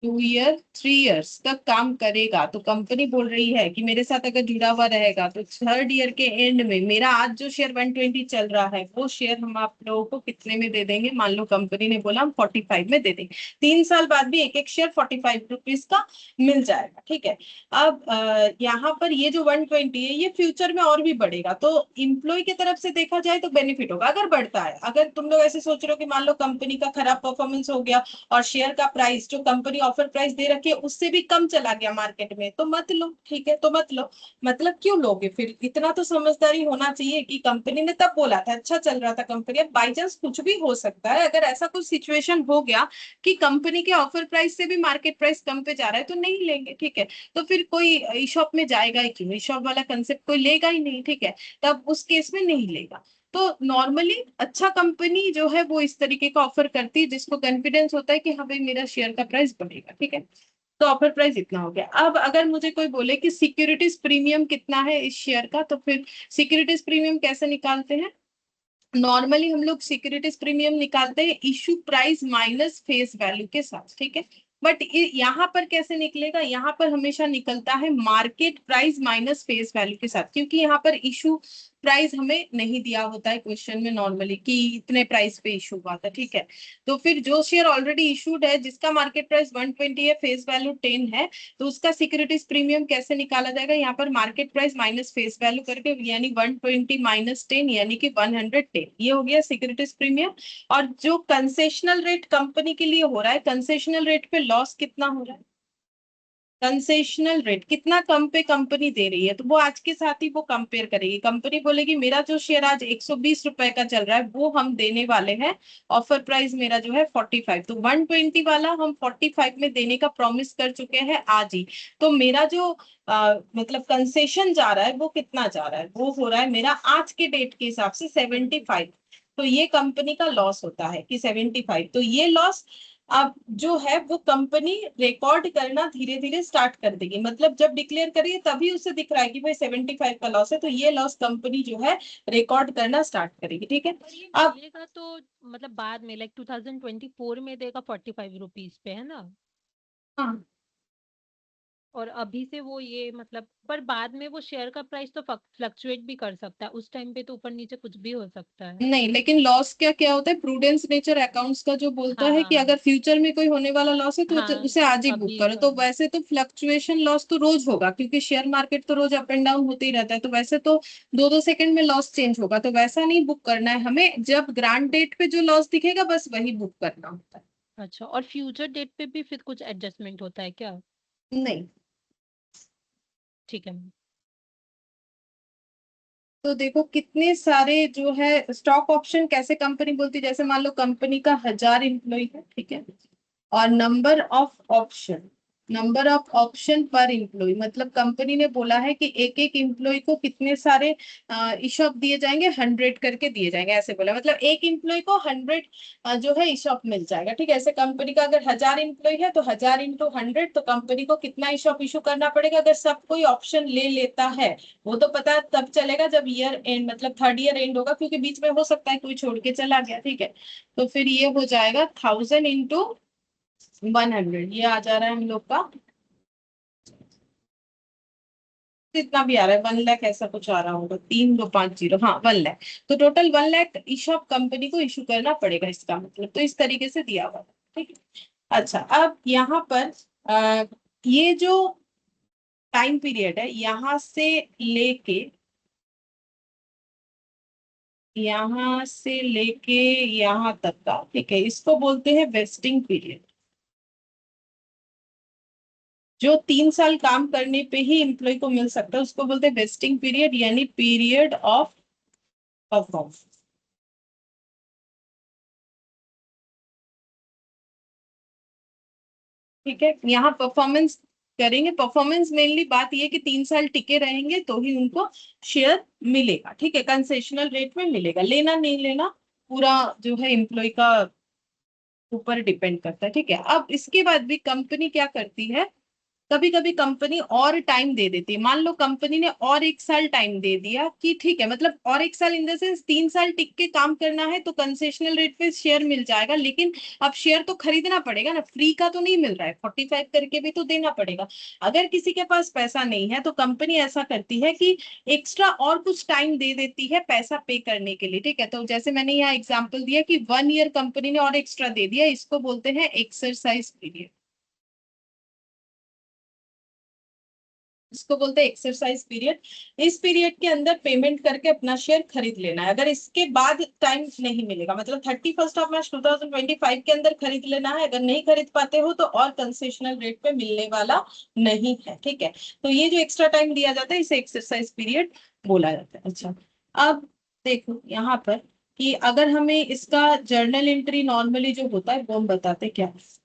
2 ईयर 3 ईयर्स तक काम करेगा तो कंपनी बोल रही है कि मेरे साथ अगर जुड़ा हुआ रहेगा तो 3rd ईयर के एंड में मेरा आज जो शेयर 120 चल रहा है वो शेयर हम आप लोगों को कितने में दे देंगे। मान लो कंपनी ने बोला हम 45 में दे देंगे। 3 साल बाद भी एक एक शेयर 45 रुपीज का मिल जाएगा। ठीक है। अब यहाँ पर ये जो 120 है ये फ्यूचर में और भी बढ़ेगा, तो इम्प्लॉय की तरफ से देखा जाए तो बेनिफिट होगा अगर बढ़ता है। अगर तुम लोग ऐसे सोच रहे हो कि मान लो कंपनी का खराब परफॉर्मेंस हो गया और शेयर का प्राइस जो कंपनी ऑफर प्राइस दे रखी है उससे भी कम चला गया मार्केट में, तो मत लो। ठीक है, तो मत लो। मतलब क्यों लोगे फिर? इतना तो समझदारी होना चाहिए कि कंपनी ने तब बोला था, अच्छा चल रहा था कंपनी, अब बाई चांस कुछ भी हो सकता है। अगर ऐसा कुछ सिचुएशन हो गया कि कंपनी के ऑफर प्राइस से भी मार्केट प्राइस कम पे जा रहा है तो नहीं लेंगे। ठीक है, तो फिर कोई ई शॉप में जाएगा ही क्यों? ई शॉप वाला कंसेप्ट कोई लेगा ही नहीं। ठीक है, तब उस केस में नहीं लेगा। तो नॉर्मली अच्छा कंपनी जो है वो इस तरीके का ऑफर करती है जिसको कॉन्फिडेंस होता है कि हाँ भाई मेरा शेयर का प्राइस बढ़ेगा। ठीक है, तो ऑफर प्राइस इतना हो गया। अब अगर मुझे कोई बोले कि सिक्योरिटीज प्रीमियम कितना है इस शेयर का, तो फिर सिक्योरिटीज प्रीमियम कैसे निकालते हैं? नॉर्मली हम लोग सिक्योरिटीज प्रीमियम निकालते हैं issue price minus face value के साथ। ठीक है, बट यहाँ पर कैसे निकलेगा? यहाँ पर हमेशा निकलता है market price minus face value के साथ, क्योंकि यहाँ पर इशू प्राइस हमें नहीं दिया होता है क्वेश्चन में नॉर्मली कि इतने प्राइस पे इशू हुआ था। ठीक है, तो फिर जो शेयर ऑलरेडी इशूड है जिसका मार्केट प्राइस 120 है, फेस वैल्यू 10 है, तो उसका सिक्योरिटीज प्रीमियम कैसे निकाला जाएगा? यहाँ पर market price minus face value करके, यानी 120 माइनस 10 यानी कि 110, ये हो गया सिक्योरिटीज प्रीमियम। और जो कंसेशनल रेट कंपनी के लिए हो रहा है, कंसेशनल रेट पे लॉस कितना हो रहा है? कंसेशनल रेट कितना कम पे कंपनी दे रही है, तो वो आज के साथ ही वो कंपेयर करेगी। कंपनी बोलेगी मेरा जो शेयर आज 120 रुपए का चल रहा है वो हम देने वाले हैं, ऑफर प्राइस मेरा जो है 45, तो 120 वाला हम 45 में देने का प्रॉमिस कर चुके हैं आज ही। तो मेरा जो मतलब कंसेशन जा रहा है वो कितना जा रहा है? वो हो रहा है मेरा आज के डेट के हिसाब से 75। तो ये कंपनी का लॉस होता है कि 75। तो ये लॉस अब जो है वो कंपनी रिकॉर्ड करना धीरे धीरे स्टार्ट कर देगी। मतलब जब डिक्लेयर करिए तभी उसे दिख रहा है कि भाई 75 का लॉस है, तो ये लॉस कंपनी जो है रिकॉर्ड करना स्टार्ट करेगी। ठीक है, और ये अब मिलेगा तो मतलब बाद में लाइक 2024 में देगा 45 रुपीज पे, है ना? हाँ और अभी से वो ये मतलब, पर बाद में वो शेयर का प्राइस तो फ्लक्चुएट भी कर सकता है, उस टाइम पे तो ऊपर नीचे कुछ भी हो सकता है। नहीं, लेकिन लॉस क्या क्या होता है? प्रूडेंस नेचर अकाउंट्स का जो बोलता हाँ है हाँ कि हाँ। अगर फ्यूचर में कोई होने वाला लॉस है तो हाँ, उसे आज ही बुक अभी करो। कर। तो वैसे तो फ्लक्चुएशन लॉस तो रोज होगा क्योंकि शेयर मार्केट तो रोज अप एंड डाउन होते ही रहता है, तो वैसे तो 2-2 सेकंड में लॉस चेंज होगा, तो वैसा नहीं बुक करना है हमें। जब ग्रांट डेट पे जो लॉस दिखेगा बस वही बुक करना होता है। अच्छा, और फ्यूचर डेट पे भी फिर कुछ एडजस्टमेंट होता है क्या? नहीं, ठीक है मैम। तो देखो कितने सारे जो है स्टॉक ऑप्शन कैसे कंपनी बोलती है, जैसे मान लो कंपनी का 1000 एम्प्लॉय है। ठीक है, और नंबर ऑफ ऑप्शन पर इम्प्लॉय, मतलब कंपनी ने बोला है कि एक एक इम्प्लॉय को कितने सारे इशॉप दिए जाएंगे, 100 करके दिए जाएंगे, ऐसे बोला। मतलब एक इम्प्लॉय को 100 जो है इशॉप मिल जाएगा। ठीक है, ऐसे कंपनी का अगर 1000 एम्प्लॉय है तो 1000 × 100, तो कंपनी को कितना इशॉप इशू करना पड़ेगा? अगर सब कोई ऑप्शन ले लेता है, वो तो पता तब चलेगा जब ईयर एंड मतलब 3rd ईयर एंड होगा, क्योंकि बीच में हो सकता है कोई छोड़ के चला गया। ठीक है, तो फिर ये हो जाएगा 1000 × 100, ये आ जा रहा है हम लोग का, इतना भी आ रहा है 1 लाख, ऐसा कुछ आ रहा होगा, 3250, हाँ 1 लाख। तो टोटल 1 लाख ईशॉप कंपनी को इशू करना पड़ेगा, इसका मतलब तो इस तरीके से दिया हुआ है। ठीक है, अच्छा अब यहाँ पर ये जो टाइम पीरियड है यहाँ से लेके यहाँ तक का, ठीक है, इसको बोलते हैं वेस्टिंग पीरियड। जो 3 साल काम करने पे ही एम्प्लॉय को मिल सकता है उसको बोलते हैं वेस्टिंग पीरियड, यानी पीरियड ऑफ परफॉर्मेंस। ठीक है, यहाँ परफॉर्मेंस करेंगे। परफॉर्मेंस मेनली बात ये कि 3 साल टिके रहेंगे तो ही उनको शेयर मिलेगा। ठीक है, कंसेशनल रेट में मिलेगा, लेना नहीं लेना पूरा जो है एम्प्लॉय का ऊपर डिपेंड करता है। ठीक है, अब इसके बाद भी कंपनी क्या करती है कभी कभी कंपनी और टाइम दे देती है। मान लो कंपनी ने और 1 साल टाइम दे दिया कि ठीक है, मतलब और 1 साल इन द सेंस 3 साल टिक के काम करना है तो कंसेशनल रेट पे शेयर मिल जाएगा, लेकिन अब शेयर तो खरीदना पड़ेगा ना, फ्री का तो नहीं मिल रहा है, 45 करके भी तो देना पड़ेगा। अगर किसी के पास पैसा नहीं है तो कंपनी ऐसा करती है कि एक्स्ट्रा और कुछ टाइम दे देती है पैसा पे करने के लिए, ठीक है। तो जैसे मैंने यहाँ एग्जांपल दिया कि 1 ईयर कंपनी ने और एक्स्ट्रा दे दिया, इसको बोलते हैं एक्सरसाइज पीरियड। इसको बोलते हैं एक्सरसाइज पीरियड। इस पीरियड के अंदर पेमेंट करके अपना शेयर खरीद लेना है। अगर इसके बाद टाइम नहीं मिलेगा, मतलब 31 मार्च 2025 के अंदर खरीद लेना है। अगर नहीं खरीद पाते हो तो और कंसेशनल रेट पे मिलने वाला नहीं है, ठीक है। तो ये जो एक्स्ट्रा टाइम दिया जाता है इसे एक्सरसाइज पीरियड बोला जाता है। अच्छा, अब देखो यहाँ पर कि अगर हमें इसका जर्नल एंट्री नॉर्मली जो होता है वो हम बताते क्या है।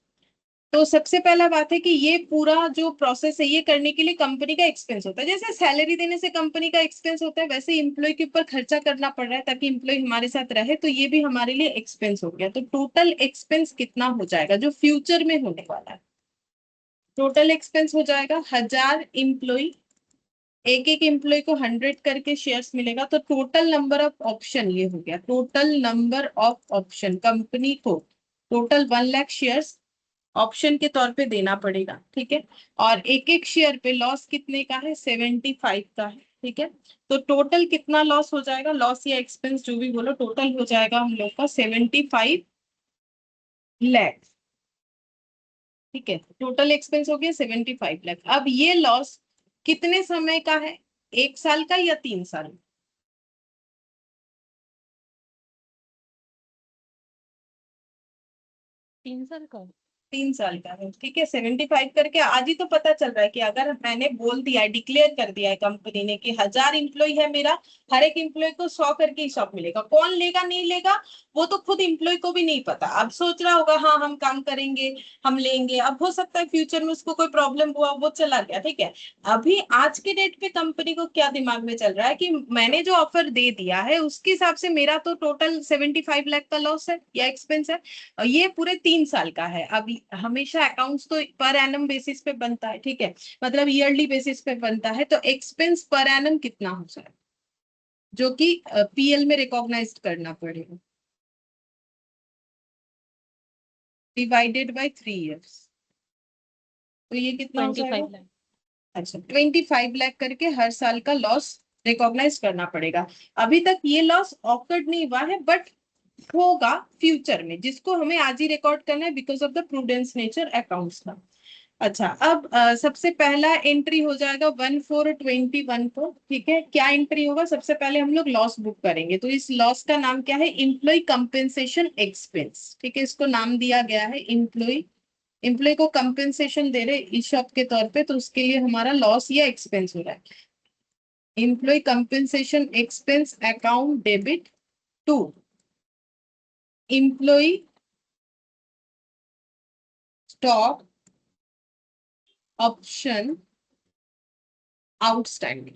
तो सबसे पहला बात है कि ये पूरा जो प्रोसेस है ये करने के लिए कंपनी का एक्सपेंस होता है। जैसे सैलरी देने से कंपनी का एक्सपेंस होता है, वैसे इम्प्लॉय के ऊपर खर्चा करना पड़ रहा है ताकि इम्प्लॉय हमारे साथ रहे, तो ये भी हमारे लिए एक्सपेंस हो गया। तो टोटल एक्सपेंस कितना हो जाएगा जो फ्यूचर में होने वाला है? टोटल एक्सपेंस हो जाएगा 1000 इम्प्लॉय, एक एक इम्प्लॉय को 100 करके शेयर्स मिलेगा, तो टोटल नंबर ऑफ ऑप्शन ये हो गया। Total number of option company को टोटल 1 लाख शेयर्स ऑप्शन के तौर पे देना पड़ेगा, ठीक है। और एक एक शेयर पे लॉस कितने का है? 75 का है, ठीक है। तो टोटल कितना लॉस हो जाएगा, लॉस या एक्सपेंस जो भी बोलो, टोटल हो जाएगा हम लोग का 75 लाख, ठीक है। टोटल एक्सपेंस हो गया 75 लाख। अब ये लॉस कितने समय का है, 1 साल का या 3 साल? 3 साल का। 3 साल का है, ठीक है। 75 करके आज ही तो पता चल रहा है कि अगर मैंने बोल दिया है, डिक्लेयर कर दिया है कंपनी ने कि 1000 इम्प्लॉय है मेरा, हर एक इम्प्लॉय को 100 करके ही स्टॉक मिलेगा। कौन लेगा नहीं लेगा वो तो खुद इम्प्लॉय को भी नहीं पता। अब सोच रहा होगा हाँ हम काम करेंगे, हम लेंगे। अब हो सकता है फ्यूचर में उसको कोई प्रॉब्लम हुआ, वो चला गया, ठीक है। अभी आज के डेट पे कंपनी को क्या दिमाग में चल रहा है कि मैंने जो ऑफर दे दिया है उसके हिसाब से मेरा तो टोटल 75 लाख का लॉस है या एक्सपेंस है, और ये पूरे 3 साल का है। अब हमेशा अकाउंट्स तो पर एनम बेसिस पे बनता है, ठीक है, मतलब ईयरली बेसिस पे बनता है। तो एक्सपेंस पर एनम कितना हो जाए जो कि पीएल में रिकॉग्नाइज करना पड़ेगा, डिवाइडेड बाय 3 इयर्स, तो ये कितना हो ट्वेंटी जाएगा? फाइव लाख अच्छा, 25 लाख करके हर साल का लॉस रिकॉग्नाइज करना पड़ेगा। अभी तक ये लॉस ऑकर्ड नहीं हुआ है बट होगा फ्यूचर में, जिसको हमें आज ही रिकॉर्ड करना है because of the prudence nature accounts का। अच्छा, अब सबसे पहला एंट्री हो जाएगा 1421 को, ठीक है। क्या एंट्री होगा? सबसे पहले हम लोग लॉस बुक करेंगे, तो इस लॉस का नाम क्या है? इम्प्लॉय कंपेंसेशन एक्सपेंस, ठीक है। इसको नाम दिया गया है इम्प्लॉय। इम्प्लॉय को कंपेंसेशन दे रहे ईशॉप के तौर पे, तो उसके लिए हमारा लॉस या एक्सपेंस हो रहा है। Employee compensation expense account debit to employee stock option outstanding.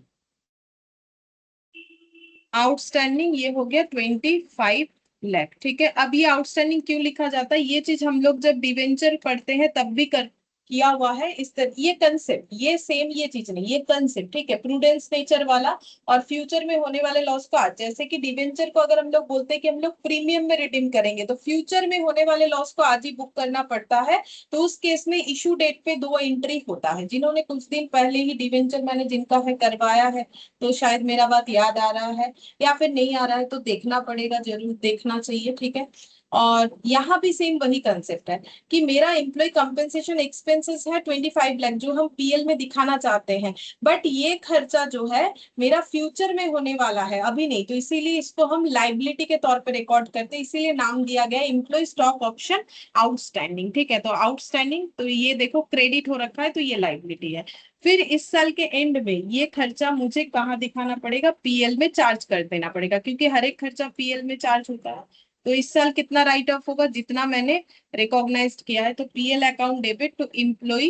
Outstanding ये हो गया 25 लाख, ठीक है। अब ये आउटस्टैंडिंग क्यों लिखा जाता है? ये चीज हम लोग जब डिवेंचर पढ़ते हैं तब भी कर किया हुआ है इस तरह। ये कंसेप्ट, ये सेम ये चीज नहीं, ये कंसेप्ट, ठीक है, प्रूडेंस नेचर वाला। और फ्यूचर में होने वाले लॉस को आज, जैसे कि डिवेंचर को अगर हम लोग बोलते हैं कि हम लोग प्रीमियम में रिडीम करेंगे तो फ्यूचर में होने वाले लॉस को आज ही बुक करना पड़ता है। तो उस केस में इशू डेट पे 2 एंट्री होता है। जिन्होंने कुछ दिन पहले ही डिवेंचर मैंने जिनका है करवाया है तो शायद मेरा बात याद आ रहा है, या फिर नहीं आ रहा है तो देखना पड़ेगा, जरूर देखना चाहिए, ठीक है। और यहाँ भी सेम वही कंसेप्ट है कि मेरा एम्प्लॉय कंपेंसेशन एक्सपेंसेस है 25 लाख जो हम पीएल में दिखाना चाहते हैं, बट ये खर्चा जो है मेरा फ्यूचर में होने वाला है, अभी नहीं। तो इसीलिए इसको हम लाइबिलिटी के तौर पे रिकॉर्ड करते हैं, इसीलिए नाम दिया गया एम्प्लॉय स्टॉक ऑप्शन आउटस्टैंडिंग, ठीक है। तो आउटस्टैंडिंग, तो ये देखो क्रेडिट हो रखा है तो ये लाइबिलिटी है। फिर इस साल के एंड में ये खर्चा मुझे कहाँ दिखाना पड़ेगा? पीएल में चार्ज कर देना पड़ेगा, क्योंकि हर एक खर्चा पीएल में चार्ज होता है। तो इस साल कितना राइट ऑफ होगा? जितना मैंने रिकॉग्नाइज किया है। तो PL account debit to employee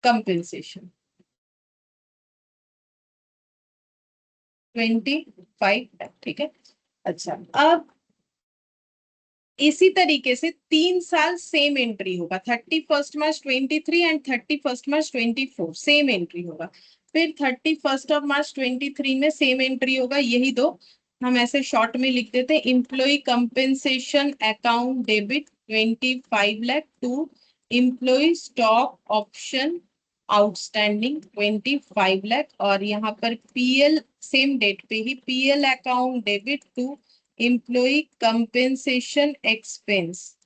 compensation 25, ठीक है। अच्छा, अब इसी तरीके से 3 साल सेम एंट्री होगा, 31 मार्च 23 एंड 31 मार्च 24 सेम एंट्री होगा। फिर 31 मार्च 23 में सेम एंट्री होगा, यही दो हम ऐसे शॉर्ट में लिख देते हैं। Employee compensation account debit 25 lakh to employee stock option outstanding 25 lakh, और यहाँ पर पीएल सेम डेट पे ही PL account debit to employee compensation expense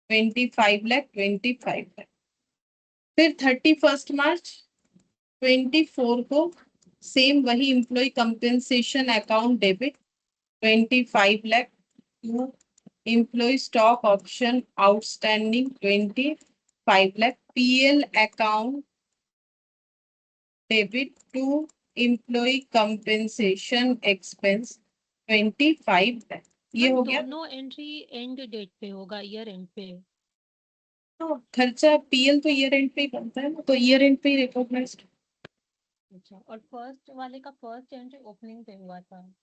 25 lakh. फिर 31 मार्च 24 को सेम वही employee compensation account debit 25 lakh to employee stock option outstanding 25 lakh, PL account debit to employee compensation expense 25 lakh. ये ma'am हो गया। दोनों एंट्री एंड डेट पे होगा, ईयर एंड पे। तो खर्चा पीएल तो ईयर एंड पे ही बनता है ना, तो ईयर एंड पे ही रिकॉग्नाइज्ड। अच्छा, और फर्स्ट वाले का फर्स्ट एंट्री ओपनिंग पे हुआ था।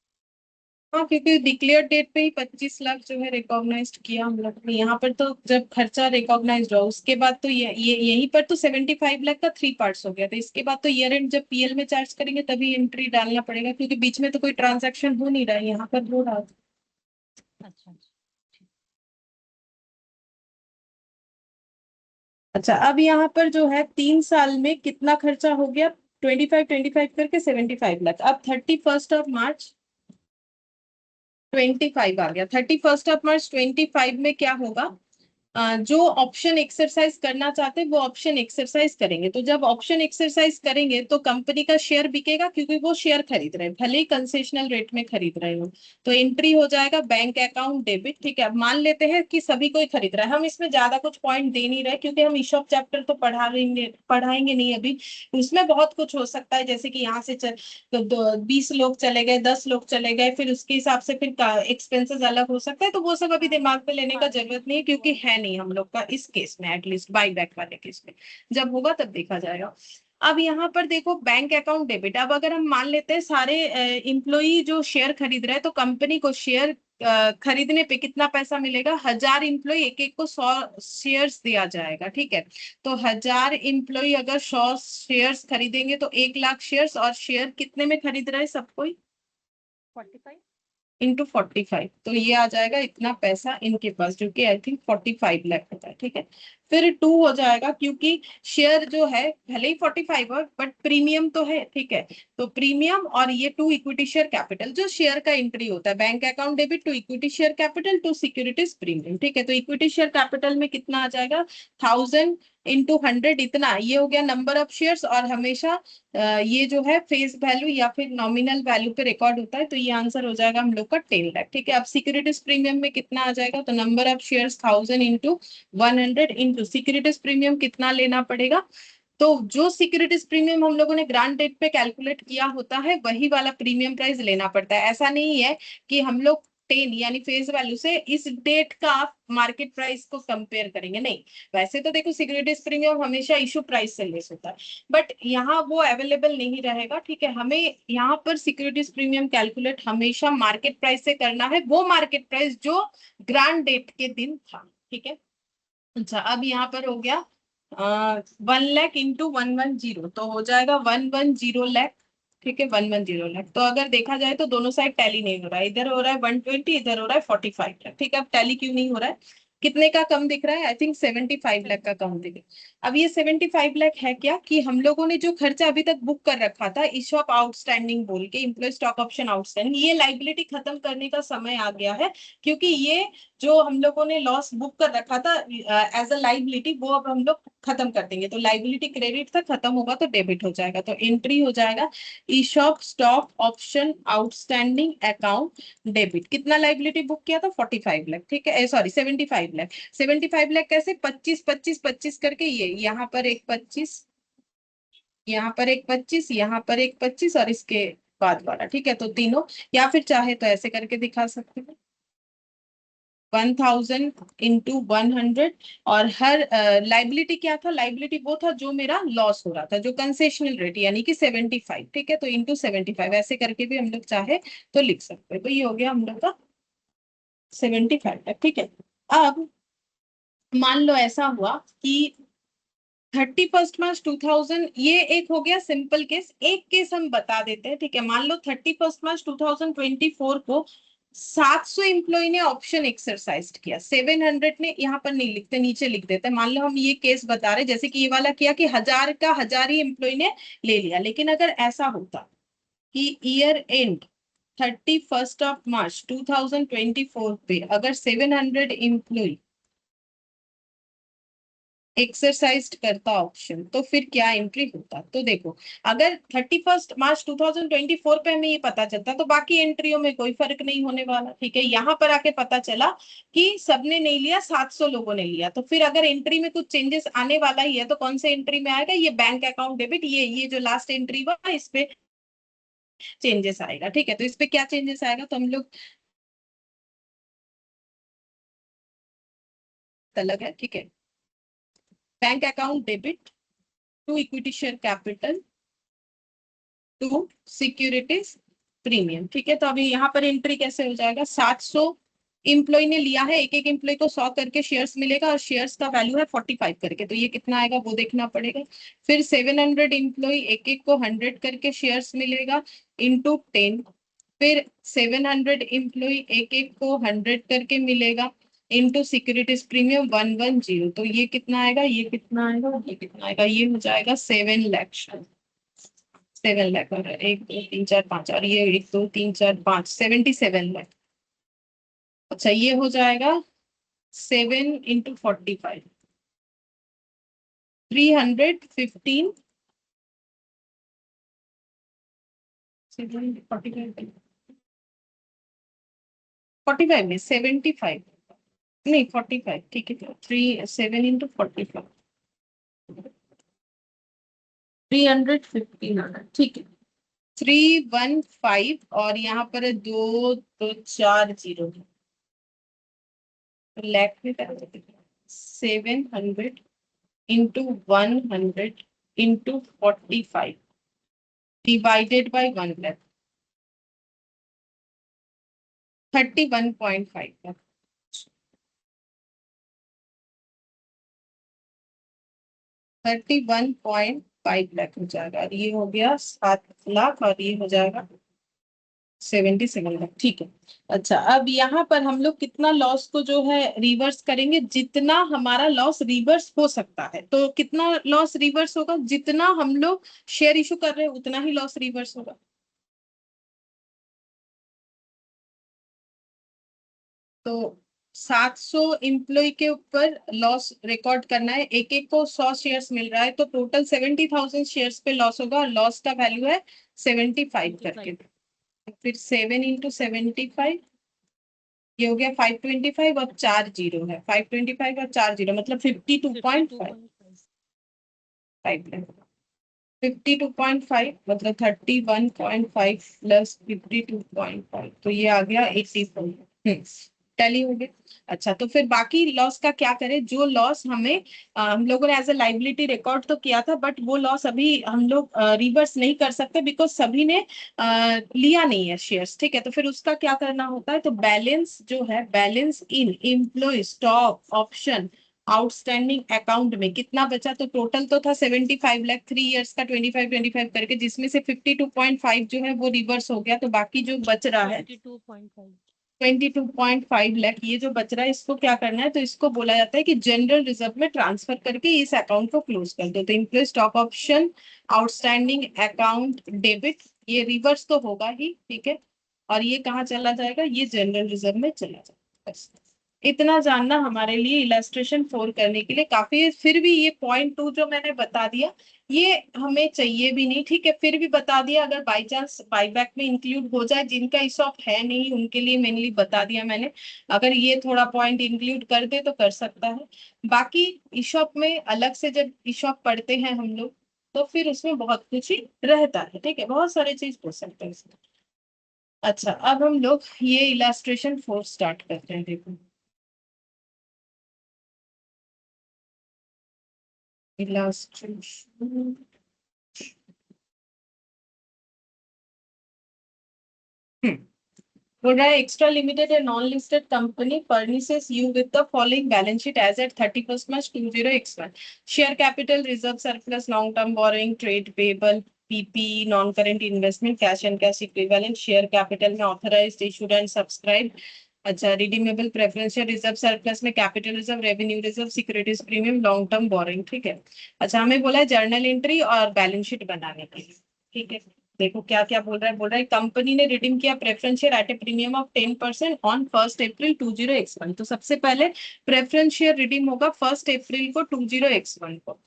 हाँ, क्योंकि डिक्लेयर डेट पे ही 25 लाख जो है रिकॉग्नाइज्ड किया हम लोग ने। यहाँ पर तो जब खर्चा रिकॉग्नाइज्ड हुआ उसके बाद तो ये यहीं पर तो 75 लाख का 3 पार्ट्स हो गया था। इसके बाद तो ईयर एंड जब पीएल में चार्ज करेंगे तभी एंट्री डालना पड़ेगा, क्योंकि बीच में तो कोई ट्रांजैक्शन हो नहीं रहा है, यहाँ पर हो रहा था। अच्छा अच्छा, ठीक। अच्छा, अब यहाँ पर जो है 3 साल में कितना खर्चा हो गया, 25 करके 75 लाख। अब 31 मार्च 25 आ गया। 31 मार्च 25 में क्या होगा, जो ऑप्शन एक्सरसाइज करना चाहते हैं वो ऑप्शन एक्सरसाइज करेंगे। तो जब ऑप्शन एक्सरसाइज करेंगे तो कंपनी का शेयर बिकेगा, क्योंकि वो शेयर खरीद रहे हैं, भले ही कंसेशनल रेट में खरीद रहे हो। तो एंट्री हो जाएगा बैंक अकाउंट डेबिट। ठीक है, अब मान लेते हैं कि सभी कोई खरीद रहा है, हम इसमें ज्यादा कुछ पॉइंट दे नहीं रहे, क्योंकि हम ईशॉप चैप्टर तो पढ़ाएंगे नहीं अभी। उसमें बहुत कुछ हो सकता है, जैसे कि यहाँ से तो 20 लोग चले गए, 10 लोग चले गए, फिर उसके हिसाब से फिर एक्सपेंसेस अलग हो सकता है। तो वो सब अभी हाँ, दिमाग पे लेने का बाद में जरूरत नहीं है, क्योंकि वो है नहीं हम लोग का इस केस में, एटलीस्ट बाई बैक वाले केस में। जब होगा तब देखा जाएगा। अब यहाँ पर देखो बैंक अकाउंट डेबिट। अब अगर हम मान लेते हैं सारे इम्प्लॉई जो शेयर खरीद रहे हैं, तो कंपनी को शेयर खरीदने पे कितना पैसा मिलेगा, 1000 इम्प्लॉई एक एक को 100 शेयर्स दिया जाएगा। ठीक है, तो 1000 इम्प्लॉई अगर 100 शेयर्स खरीदेंगे तो 1 लाख शेयर्स, और शेयर कितने में खरीद रहे हैं सब कोई, 45। इंटू 45, तो ये आ जाएगा इतना पैसा इनके पास, जो कि आई थिंक 45 लाख होता है। ठीक है, फिर 2 हो जाएगा, क्योंकि शेयर जो है भले ही 45 हो बट प्रीमियम तो है। ठीक है, तो प्रीमियम और ये टू इक्विटी शेयर कैपिटल, जो शेयर का एंट्री होता है bank account debit to equity share capital to securities premium. ठीक है, तो इक्विटी शेयर कैपिटल में कितना आ जाएगा, 1000 × 100, इतना ये हो गया नंबर ऑफ शेयर्स। और हमेशा ये जो है फेस वैल्यू या फिर नॉमिनल वैल्यू पे रिकॉर्ड होता है, तो ये आंसर हो जाएगा हम लोग का 10 लाख। ठीक है, अब सिक्योरिटीज प्रीमियम में कितना आ जाएगा, तो number of shares 1000 × 100 into securities premium कितना लेना पड़ेगा। तो जो सिक्योरिटीज प्रीमियम हम लोगों ने ग्रांट डेट पे कैलकुलेट किया होता है, वही वाला प्रीमियम प्राइस लेना पड़ता है। ऐसा नहीं है कि हम लोग 10 यानी फेस वैल्यू से इस डेट का मार्केट प्राइस को कंपेयर करेंगे, नहीं। वैसे तो देखो सिक्योरिटीज प्रीमियम हमेशा इशू प्राइस से लेस होता है, बट यहाँ वो अवेलेबल नहीं रहेगा। ठीक है, हमें यहाँ पर सिक्योरिटीज प्रीमियम कैलकुलेट हमेशा मार्केट प्राइस से करना है, वो मार्केट प्राइस जो ग्रांट डेट के दिन था। ठीक है, अच्छा, अब यहाँ पर हो गया 1 लाख इंटू 110, तो हो जाएगा 110 लाख। ठीक है, 110 लाख। तो अगर देखा जाए तो दोनों साइड टैली नहीं हो रहा है, इधर हो रहा है 120, इधर हो रहा है 45 लाख। ठीक है, अब टैली क्यों नहीं हो रहा है, कितने का कम दिख रहा है, आई थिंक 75 लाख का कम दिख रहा है। अब ये 75 लाख है क्या, कि हम लोगों ने जो खर्चा अभी तक बुक कर रखा था इशॉप आउटस्टैंडिंग बोल के, एम्प्लॉय स्टॉक ऑप्शन आउटस्टैंडिंग, ये लाइबिलिटी खत्म करने का समय आ गया है। क्योंकि ये जो हम लोगों ने लॉस बुक कर रखा था एज अ लाइबिलिटी, वो अब हम लोग खत्म कर देंगे। तो लाइबिलिटी क्रेडिट था, खत्म होगा तो डेबिट हो जाएगा। तो एंट्री हो जाएगा eShop stock option outstanding account debit. कितना लाइबिलिटी बुक किया था, 45 लाख। ठीक है, सॉरी 75 लाख। 75 लाख कैसे, 25 25 25 करके, ये यहाँ पर एक 25, यहाँ पर एक 25, यहाँ पर एक 25, और इसके बाद वाला। ठीक है, तो तीनों, या फिर चाहे तो ऐसे करके दिखा सकते हैं 1000 × 100, और हर लाइबिलिटी क्या था, लाइबिलिटी वो था जो मेरा लॉस हो रहा था, जो कंसेशनल रेट यानी कि 75। ठीक है, तो इंटू 75 ऐसे करके भी हम लोग चाहे तो लिख सकते हैं। तो ये हो गया हम लोग का 75 लाख, ठीक है। अब मान लो ऐसा हुआ कि 31 मार्च 2000, ये एक हो गया सिंपल केस। एक केस हम बता देते हैं, ठीक है। मान लो 31 मार्च 2024 को 700 एम्प्लॉय ने ऑप्शन एक्सरसाइज किया, 700 ने, यहाँ पर नहीं लिखते, नीचे लिख देते हैं। मान लो हम ये केस बता रहे, जैसे कि ये वाला किया कि 1000 का 1000 ही एम्प्लॉय ने ले लिया। लेकिन अगर ऐसा होता कि ईयर एंड 31 मार्च 2024 पे अगर 700 एम्प्लॉय एक्सरसाइज करता ऑप्शन, तो फिर क्या एंट्री होता? तो देखो, अगर 31 मार्च 2024 पे हमें ये पता चलता तो बाकी एंट्रियों में कोई फर्क नहीं होने वाला, ठीक है। यहाँ पर आके पता चला कि सबने नहीं लिया, 700 लोगों ने लिया, तो फिर अगर एंट्री में कुछ चेंजेस आने वाला ही है तो कौन से एंट्री में आएगा? ये बैंक अकाउंट डेबिट, ये जो लास्ट एंट्री हुआ इस पे चेंजेस आएगा, ठीक है। तो इस पे क्या चेंजेस आएगा, तो हम लोग अलग है, ठीक है। Bank account debit to equity share capital to securities premium, ठीक है। तो अभी यहाँ पर एंट्री कैसे हो जाएगा? 700 एम्प्लॉय ने लिया है, एक एक एम्प्लॉय को 100 करके शेयर्स मिलेगा और शेयर्स का वैल्यू है 45 करके, तो ये कितना आएगा वो देखना पड़ेगा। फिर 700 एम्प्लॉय, एक एक को 100 करके शेयर्स मिलेगा इंटू 10। फिर 700 एम्प्लॉय, एक एक को 100 करके मिलेगा इंटू सिक्योरिटीज प्रीमियम 110। तो ये कितना आएगा, ये कितना आएगा, ये कितना आएगा? ये हो जाएगा 7 लाख। 7 लाख और 1 2 3 4 5, और ये 1 2 3 4 5, 77 लाख। अच्छा, ये हो जाएगा 7 × 45, 315। 45 में 75, नहीं 45, ठीक है। 7 × 45, 315, ठीक है। 315, और यहाँ पर है 2 तो 4 0 लैख में 700 into 100 into 45 divided by 1 lakh, 31.5 lakh. 31.5 lakh हो जाएगा, और ये हो गया 7 लाख, और ये हो जाएगा 77 लाख, ठीक है। अच्छा, अब यहाँ पर हम लोग कितना लॉस को जो है रिवर्स करेंगे? जितना हमारा लॉस रिवर्स हो सकता है। तो कितना लॉस रिवर्स होगा? जितना हम लोग शेयर इशू कर रहे हैं उतना ही लॉस रिवर्स होगा। तो 700 एम्प्लॉय के ऊपर लॉस रिकॉर्ड करना है, एक एक को 100 शेयर्स मिल रहा है, तो टोटल 70,000 शेयर्स पे लॉस होगा, और लॉस का वैल्यू है 75 करके। फिर 7 × 75, ये हो गया 525, और 4 जीरो है, 525 और 4 जीरो मतलब 52.5 52.5, मतलब 31.5 प्लस 52.5, तो ये आ गया 84। टैली हो गया। अच्छा, तो फिर बाकी लॉस का क्या करें? जो लॉस हमें हम लोगों ने एज ए लाइबिलिटी रिकॉर्ड तो किया था, बट वो लॉस अभी हम लोग रिवर्स नहीं कर सकते, बिकॉज सभी ने लिया नहीं है शेयर्स, ठीक है। तो फिर उसका क्या करना होता है? तो बैलेंस जो है, balance in employee stock option outstanding account में कितना बचा? तो टोटल तो था 75 लाख, 3 इयर्स का 25 करके, जिसमें से 52.5 जो है वो रिवर्स हो गया, तो बाकी जो बच रहा है 22.5 लाख, ये जो बच रहा है इसको क्या करना है? तो इसको बोला जाता है कि जनरल रिजर्व में ट्रांसफर करके इस अकाउंट को क्लोज कर दो। तो employee stock option outstanding account debit, ये रिवर्स तो होगा ही, ठीक है। और ये कहाँ चला जाएगा? ये जनरल रिजर्व में चला जाएगा। बस इतना जानना हमारे लिए इलस्ट्रेशन 4 करने के लिए काफी है। फिर भी ये पॉइंट 2 जो मैंने बता दिया ये हमें चाहिए भी नहीं, ठीक है। फिर भी बता दिया, अगर बाई चांस बाईबैक में इंक्लूड हो जाए, जिनका इशॉप है नहीं उनके लिए मेनली बता दिया मैंने। अगर ये थोड़ा पॉइंट इंक्लूड कर दे तो कर सकता है। बाकी इशॉप में अलग से जब इशॉप पढ़ते हैं हम लोग, तो फिर उसमें बहुत कुछ ही रहता है, ठीक है। बहुत सारे चीज हो सकते हैं इसमें। अच्छा, अब हम लोग ये इलास्ट्रेशन 4 स्टार्ट करते हैं। देखो, illustration। बोल रहा है extra limited a non listed company furnishes you with the following balance sheet as at 31st March 20x1। Share capital, reserve surplus, long term borrowing, trade payable, PP, non current investment, cash and cash equivalent, share capital में authorised, issued and subscribe. अच्छा, redeemable preferential reserve surplus में capital reserve, revenue reserve, securities premium, long term borrowing. ठीक है। अच्छा, हमें बोला है journal entry और बैलेंस शीट बनाने के लिए। ठीक है, देखो क्या क्या बोल रहा है कंपनी ने रिडीम किया preference share eight A premium of 10% on 1 April 20x1। तो सबसे पहले प्रेफरेंस शेयर रिडीम होगा 1 April को 20x1 को।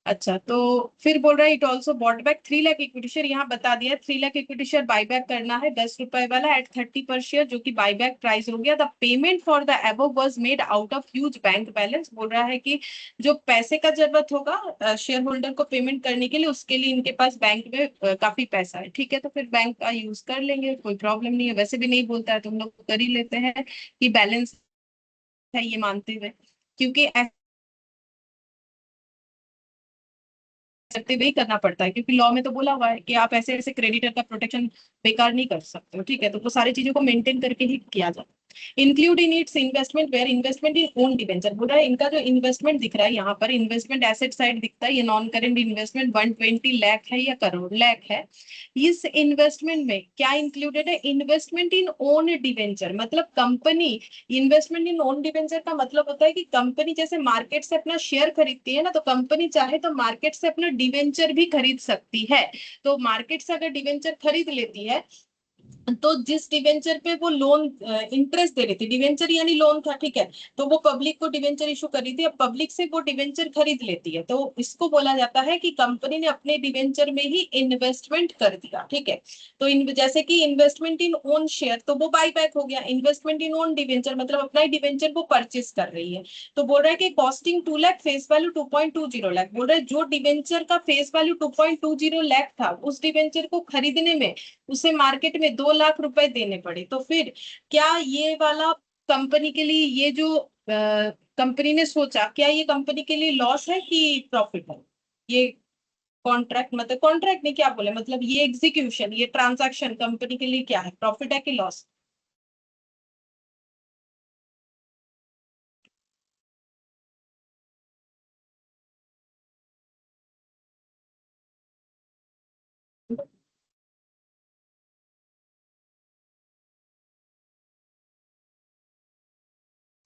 अच्छा, तो फिर बोल रहा है it also bought back 3 lakh equity share. यहाँ बता दिया 3 lakh equity share buy back करना है 10 रुपए वाला एट 30 पर शेयर, जो कि बाय बैक प्राइस हो गया। The payment for the above was made out of huge bank balance. बोल रहा है कि जो पैसे का जरूरत होगा शेयर होल्डर को पेमेंट करने के लिए, उसके लिए इनके पास बैंक में काफी पैसा है। ठीक है, तो फिर बैंक का यूज कर लेंगे, कोई प्रॉब्लम नहीं है। वैसे भी नहीं बोलता है तो हम लोग कर ही लेते हैं कि बैलेंस है ये मानते हुए, क्योंकि करते हुए ही करना पड़ता है, क्योंकि लॉ में तो बोला हुआ है कि आप ऐसे ऐसे क्रेडिटर का प्रोटेक्शन बेकार नहीं कर सकते हो। ठीक है, तो वो सारी चीजों को मेंटेन करके ही किया जाता है। Include in its investment where investment in own debenture. बोल रहा है इनका जो इन्वेस्टमेंट दिख रहा है यहाँ पर, इन्वेस्टमेंट एसेट साइड दिखता है, ये नॉन करेंट इन्वेस्टमेंट 120 लाख है या करोड़ लाख है। इस इन्वेस्टमेंट में क्या इंक्लूडेड है? इन्वेस्टमेंट इन ओन डिवेंचर, मतलब company, investment in own debenture का मतलब होता है कि कंपनी जैसे मार्केट से अपना शेयर खरीदती है ना, तो कंपनी चाहे तो मार्केट से अपना डिवेंचर भी खरीद सकती है। तो मार्केट से अगर डिवेंचर खरीद लेती है, तो जिस डिवेंचर पे वो लोन इंटरेस्ट दे रही थी, डिवेंचर यानी लोन था, ठीक है, तो वो पब्लिक को डिवेंचर इशू कर रही थी, अब पब्लिक से वो डिवेंचर खरीद लेती है, तो इसको बोला जाता है कि कंपनी ने अपने डिवेंचर में ही इन्वेस्टमेंट कर दिया। ठीक है, तो जैसे कि इन्वेस्टमेंट इन ओन शेयर, तो वो बाई बैक हो गया। इन्वेस्टमेंट इन ओन डिवेंचर मतलब अपना ही डिवेंचर वो परचेस कर रही है। तो बोल रहा है कि costing 2 lakh, face value 2.20 lakh. बोल रहा है जो डिवेंचर का फेस वैल्यू 2.20 लाख था, उस डिवेंचर को खरीदने में उसे मार्केट में 2 लाख रुपए देने पड़े। तो फिर क्या ये वाला कंपनी के लिए, ये जो कंपनी ने सोचा, क्या ये कंपनी के लिए लॉस है कि प्रॉफिट है? ये कॉन्ट्रैक्ट, मतलब कॉन्ट्रैक्ट नहीं, क्या बोले, मतलब ये एग्जीक्यूशन, ये ट्रांजैक्शन कंपनी के लिए क्या है, प्रॉफिट है कि लॉस?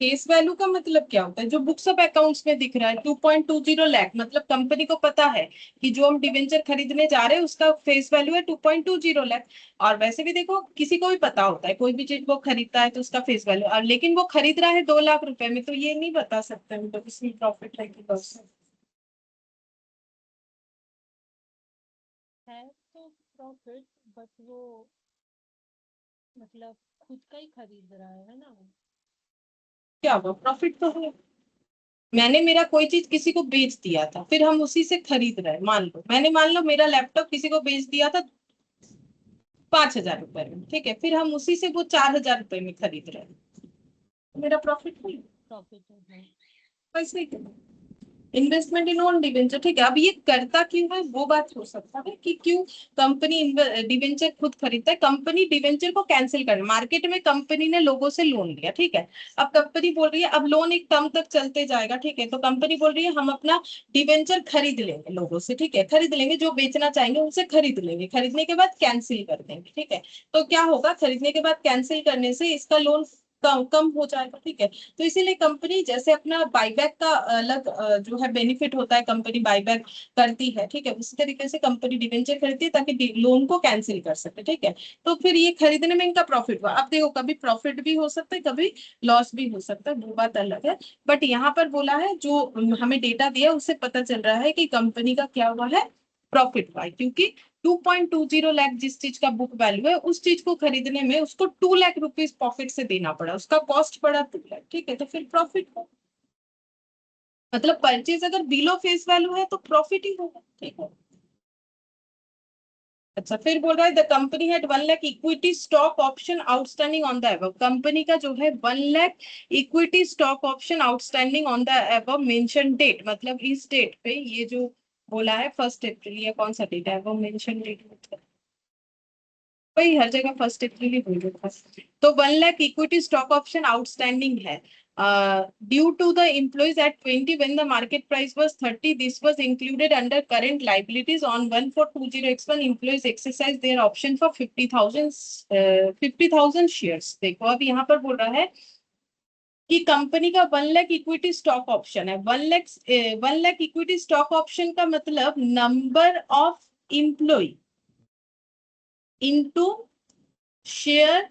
फेस वैल्यू का मतलब क्या होता है? जो बुक्स ऑफ अकाउंट्स में दिख रहा है 2.20 लाख, मतलब कंपनी को पता है कि जो हम डिवेंचर खरीदने जा रहे हैं उसका फेस वैल्यू है 2.20 लाख। और वैसे भी देखो, किसी को भी पता होता है, कोई भी चीज वो खरीदता है तो उसका फेस वैल्यू, और लेकिन वो खरीद रहा है 2 लाख रुपए में, तो ये नहीं बता सकते मतलब इसमें प्रॉफिट है कि लॉस है तो प्रॉफिट, बट वो मतलब खुद का ही खरीद रहा है ना। क्या हुआ, प्रॉफिट तो है। मैंने मेरा कोई चीज किसी को बेच दिया था, फिर हम उसी से खरीद रहे हैं। मान लो मेरा लैपटॉप किसी को बेच दिया था 5,000 रुपए में, ठीक है, फिर हम उसी से वो 4,000 रुपए में खरीद रहे हैं, मेरा प्रॉफिट नहीं? प्रॉफिट है। वैसे ही इन्वेस्टमेंट इन ओन डिवेंचर। ठीक है, अब ये करता क्यों है, वो बात हो सकता है कि क्यों कंपनी डिवेंचर खुद खरीदता है। कंपनी डिवेंचर को कैंसिल करना, मार्केट में कंपनी ने लोगों से लोन लिया, ठीक है, अब कंपनी बोल रही है अब लोन एक टर्म तक चलते जाएगा, ठीक है, तो कंपनी बोल रही है हम अपना डिवेंचर खरीद लेंगे लोगों से, ठीक है, खरीद लेंगे, जो बेचना चाहेंगे उनसे खरीद लेंगे, खरीदने के बाद कैंसिल कर देंगे। ठीक है, तो क्या होगा, खरीदने के बाद कैंसिल करने से इसका लोन कम कम हो जाएगा। ठीक है, तो इसीलिए कंपनी जैसे अपना बाईबैक का अलग जो है बेनिफिट होता है, कंपनी बाईबैक करती है, ठीक है, उसी तरीके से कंपनी डिवेंचर करती है ताकि लोन को कैंसिल कर सके। ठीक है, तो फिर ये खरीदने में इनका प्रॉफिट हुआ। अब देखो, कभी प्रॉफिट भी हो सकता है, कभी लॉस भी हो सकता है, वो बात अलग है। बट यहाँ पर बोला है, जो हमें डेटा दिया उससे पता चल रहा है कि कंपनी का क्या हुआ है, प्रॉफिट हुआ है, क्योंकि 2.20 लाख जिस चीज का बुक वैल्यू है, उस चीज को खरीदने में उसको 2 लाख रुपीज प्रॉफिट से देना पड़ा, उसका कॉस्ट पड़ा 2 लाख। ठीक है, तो फिर प्रॉफिट हो, मतलब परचेज अगर बिलो फेस वैल्यू है तो प्रॉफिट ही होगा। ठीक है, अच्छा, फिर बोल रहा है the company had 1 lakh equity stock option outstanding on the above. Company का जो है 1 lakh equity stock option outstanding on the above mention date, मतलब इस डेट पे ये जो बोला है 1 April, या कौन सा डेट है वो मेंशन डेट, मतलब भाई हर जगह 1 अप्रैल ही बोल रहा था। तो 1 lakh equity stock option outstanding है due to the employees at 20 when the market price was 30 this was included under current liabilities on 1420x1 employees exercise their option for 50,000 shares. देखो अब यहाँ पर बोल रहा है कि कंपनी का 1 लाख इक्विटी स्टॉक ऑप्शन है। 1 लाख इक्विटी स्टॉक ऑप्शन का मतलब number of employee into share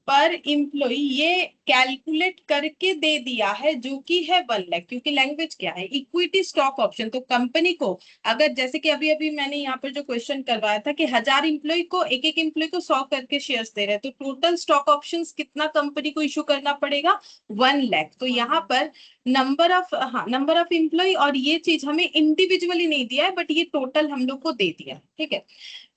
पर एम्प्लॉय ये कैलकुलेट करके दे दिया है जो कि है 1 लाख। क्योंकि लैंग्वेज क्या है, इक्विटी स्टॉक ऑप्शन। तो कंपनी को अगर जैसे कि अभी अभी मैंने यहाँ पर जो क्वेश्चन करवाया था कि 1000 एम्प्लॉय को एक एक एम्प्लॉय को 100 करके शेयर्स दे रहे हैं, तो टोटल स्टॉक ऑप्शंस कितना कंपनी को इशू करना पड़ेगा 1 लाख। तो यहाँ पर नंबर ऑफ एम्प्लॉय और ये चीज हमें इंडिविजुअली नहीं दिया है बट ये टोटल हम लोग को दे दिया है। ठीक है,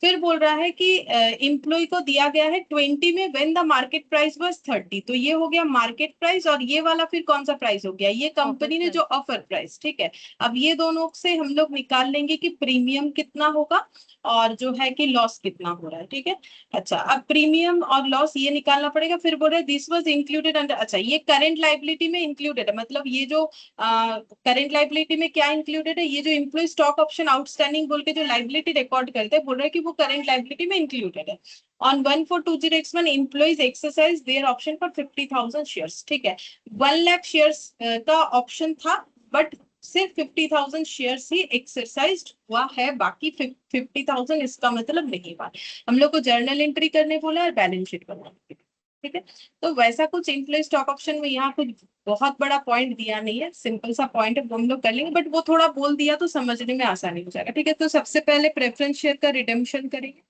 फिर बोल रहा है कि एम्प्लॉय को दिया गया है 20 में when the market price was 30। तो ये हो गया मार्केट प्राइस और ये वाला फिर कौन सा प्राइस हो गया, ये कंपनी ने जो ऑफर प्राइस। ठीक है, अब ये दोनों से हम लोग निकाल लेंगे कि प्रीमियम कितना होगा और जो है कि लॉस कितना हो रहा है। ठीक है, अच्छा अब प्रीमियम और लॉस ये निकालना पड़ेगा। फिर बोल रहे दिस वाज इंक्लूडेड अंडर, अच्छा ये करंट लाइबिलिटी में इंक्लूडेड है। मतलब ये जो करंट लाइबिलिटी में क्या इंक्लूडेड है, ये जो एम्प्लॉय स्टॉक ऑप्शन आउटस्टैंडिंग बोल के जो लाइबिलिटी रिकॉर्ड करते हैं, बोल रहे हैं कि वो करंट लाइबिलिटी में इंक्लूडेड है। On 1420x1 employees exercise their option for 50,000 shares. ठीक है, 1 लाख शेयर्स का ऑप्शन था बट सिर्फ 50,000 शेयर्स ही एक्सरसाइज हुआ है, बाकी 50,000 इसका मतलब नहीं हुआ। हम लोग को जर्नल एंट्री करने बोला और बैलेंस शीट बनाने। ठीक है, तो वैसा कुछ एम्प्लॉय स्टॉक ऑप्शन में यहाँ कुछ बहुत बड़ा पॉइंट दिया नहीं है, सिंपल सा पॉइंट है वो हम लोग कर लेंगे बट वो थोड़ा बोल दिया तो समझने में आसानी हो जाएगा। ठीक है, तो सबसे पहले प्रेफरेंस शेयर का रिडेम्पशन करेंगे।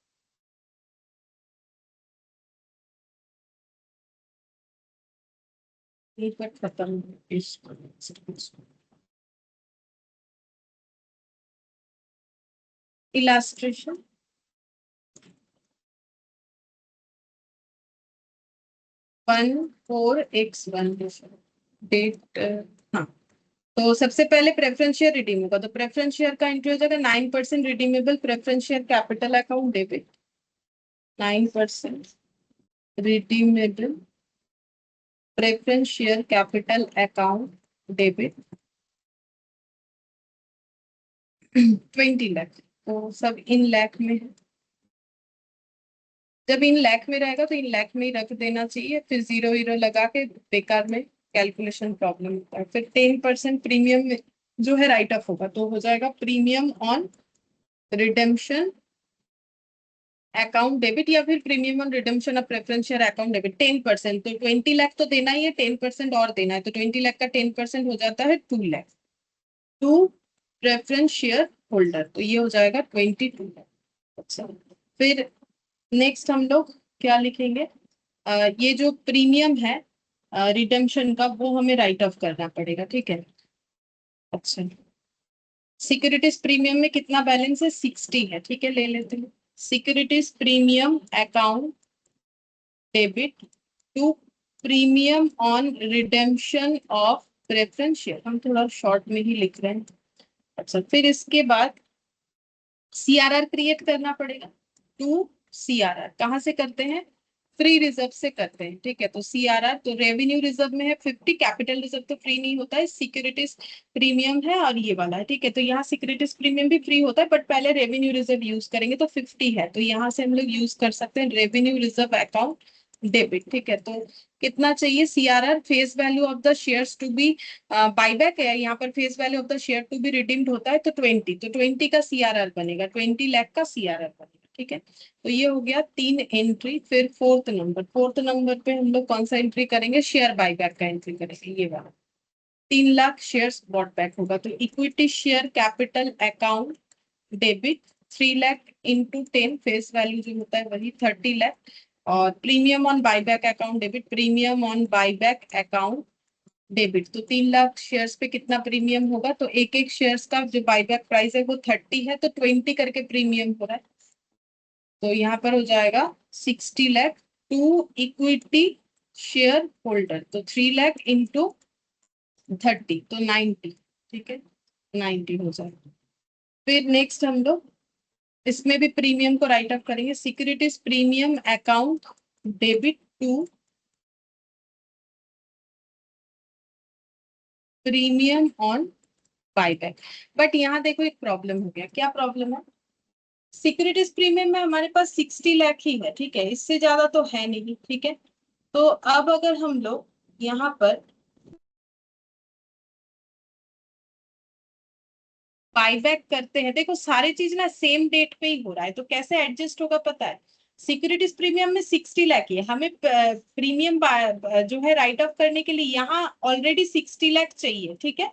एक बार खत्म इलास्ट्रेशन 14x1 डेट। हाँ, तो सबसे पहले प्रेफरेंस शेयर रिडीम होगा तो प्रेफरेंस शेयर का एंट्री हो जाएगा 9% redeemable preference share capital account debit. 9% redeemable preference share capital account debit 20 lakh. तो सब इन लाख में है, जब इन लाख में रहेगा तो इन लाख में ही रख देना चाहिए, फिर जीरो वीरो लगा के बेकार में कैलकुलेशन प्रॉब्लम होता है। फिर 10% प्रीमियम जो है राइट ऑफ होगा तो हो जाएगा premium on redemption account debit या फिर premium on redemption of preference share account debit 10%। तो 20 लाख तो देना ही है, 10% और देना है, तो 20 लाख का 10% हो जाता है 2 lakh to preference share holder, तो ये हो जाएगा 22 लाख। अच्छा, फिर नेक्स्ट हम लोग क्या लिखेंगे, ये जो प्रीमियम है रिडेम्पशन का वो हमें राइट ऑफ करना पड़ेगा। ठीक है, अच्छा सिक्योरिटीज प्रीमियम में कितना बैलेंस है 60 है। ठीक है, ले लेते हैं securities premium account debit to premium on redemption of preference share, हम थोड़ा शॉर्ट में ही लिख रहे हैं। अच्छा, फिर इसके बाद सीआरआर क्रिएट करना पड़ेगा। टू सीआरआर कहाँ से करते हैं, फ्री रिजर्व से करते हैं। ठीक है, तो सीआरआर तो रेवेन्यू रिजर्व में है 50, कैपिटल रिजर्व तो फ्री नहीं होता है, सिक्योरिटीज प्रीमियम है और ये वाला है। ठीक है, तो यहाँ सिक्योरिटीज प्रीमियम भी फ्री होता है बट पहले रेवेन्यू रिजर्व यूज करेंगे तो 50 है, तो यहाँ से हम लोग यूज कर सकते हैं रेवेन्यू रिजर्व अकाउंट डेबिट। ठीक है, तो कितना चाहिए CRR, face value of the shares to be buyback है, यहाँ पर face value of the share to be redeemed होता है तो 20, तो 20 का सीआरआर बनेगा, 20 लाख का सीआरआर बनेगा। ठीक है, तो ये हो गया 3 एंट्री। फिर फोर्थ नंबर पे हम लोग कौन सा एंट्री करेंगे, शेयर बाईबैक का एंट्री करेंगे। ये वाला 3 लाख शेयर्स बॉट बैक होगा, तो equity share capital account debit 3 lakh into 10, face value जो होता है वही 30 लाख, और premium on buyback account debit, premium on buyback account debit. तो 3 लाख शेयर्स पे कितना प्रीमियम होगा, तो एक एक शेयर्स का जो बाईबैक प्राइस है वो 30 है तो 20 करके प्रीमियम हो रहा है, तो यहाँ पर हो जाएगा 60 lakh to equity share holder, तो 3 लाख इंटू 30 तो 90। ठीक है, 90 हो जाएगा। फिर नेक्स्ट हम लोग इसमें भी प्रीमियम को राइट अप करेंगे। Securities premium account debit to premium on buyback. But यहाँ देखो एक प्रॉब्लम हो गया। क्या प्रॉब्लम है? सिक्योरिटीज प्रीमियम में हमारे पास 60 लाख ही है, ठीक है, इससे ज्यादा तो है नहीं, ठीक है। तो अब अगर हम लोग यहाँ पर बायबैक करते हैं, देखो सारी चीज ना सेम डेट पे ही हो रहा है, तो कैसे एडजस्ट होगा पता है? सिक्योरिटीज प्रीमियम में 60 लाख ही है, हमें प्रीमियम जो है राइट ऑफ करने के लिए यहाँ ऑलरेडी 60 लाख चाहिए, ठीक है।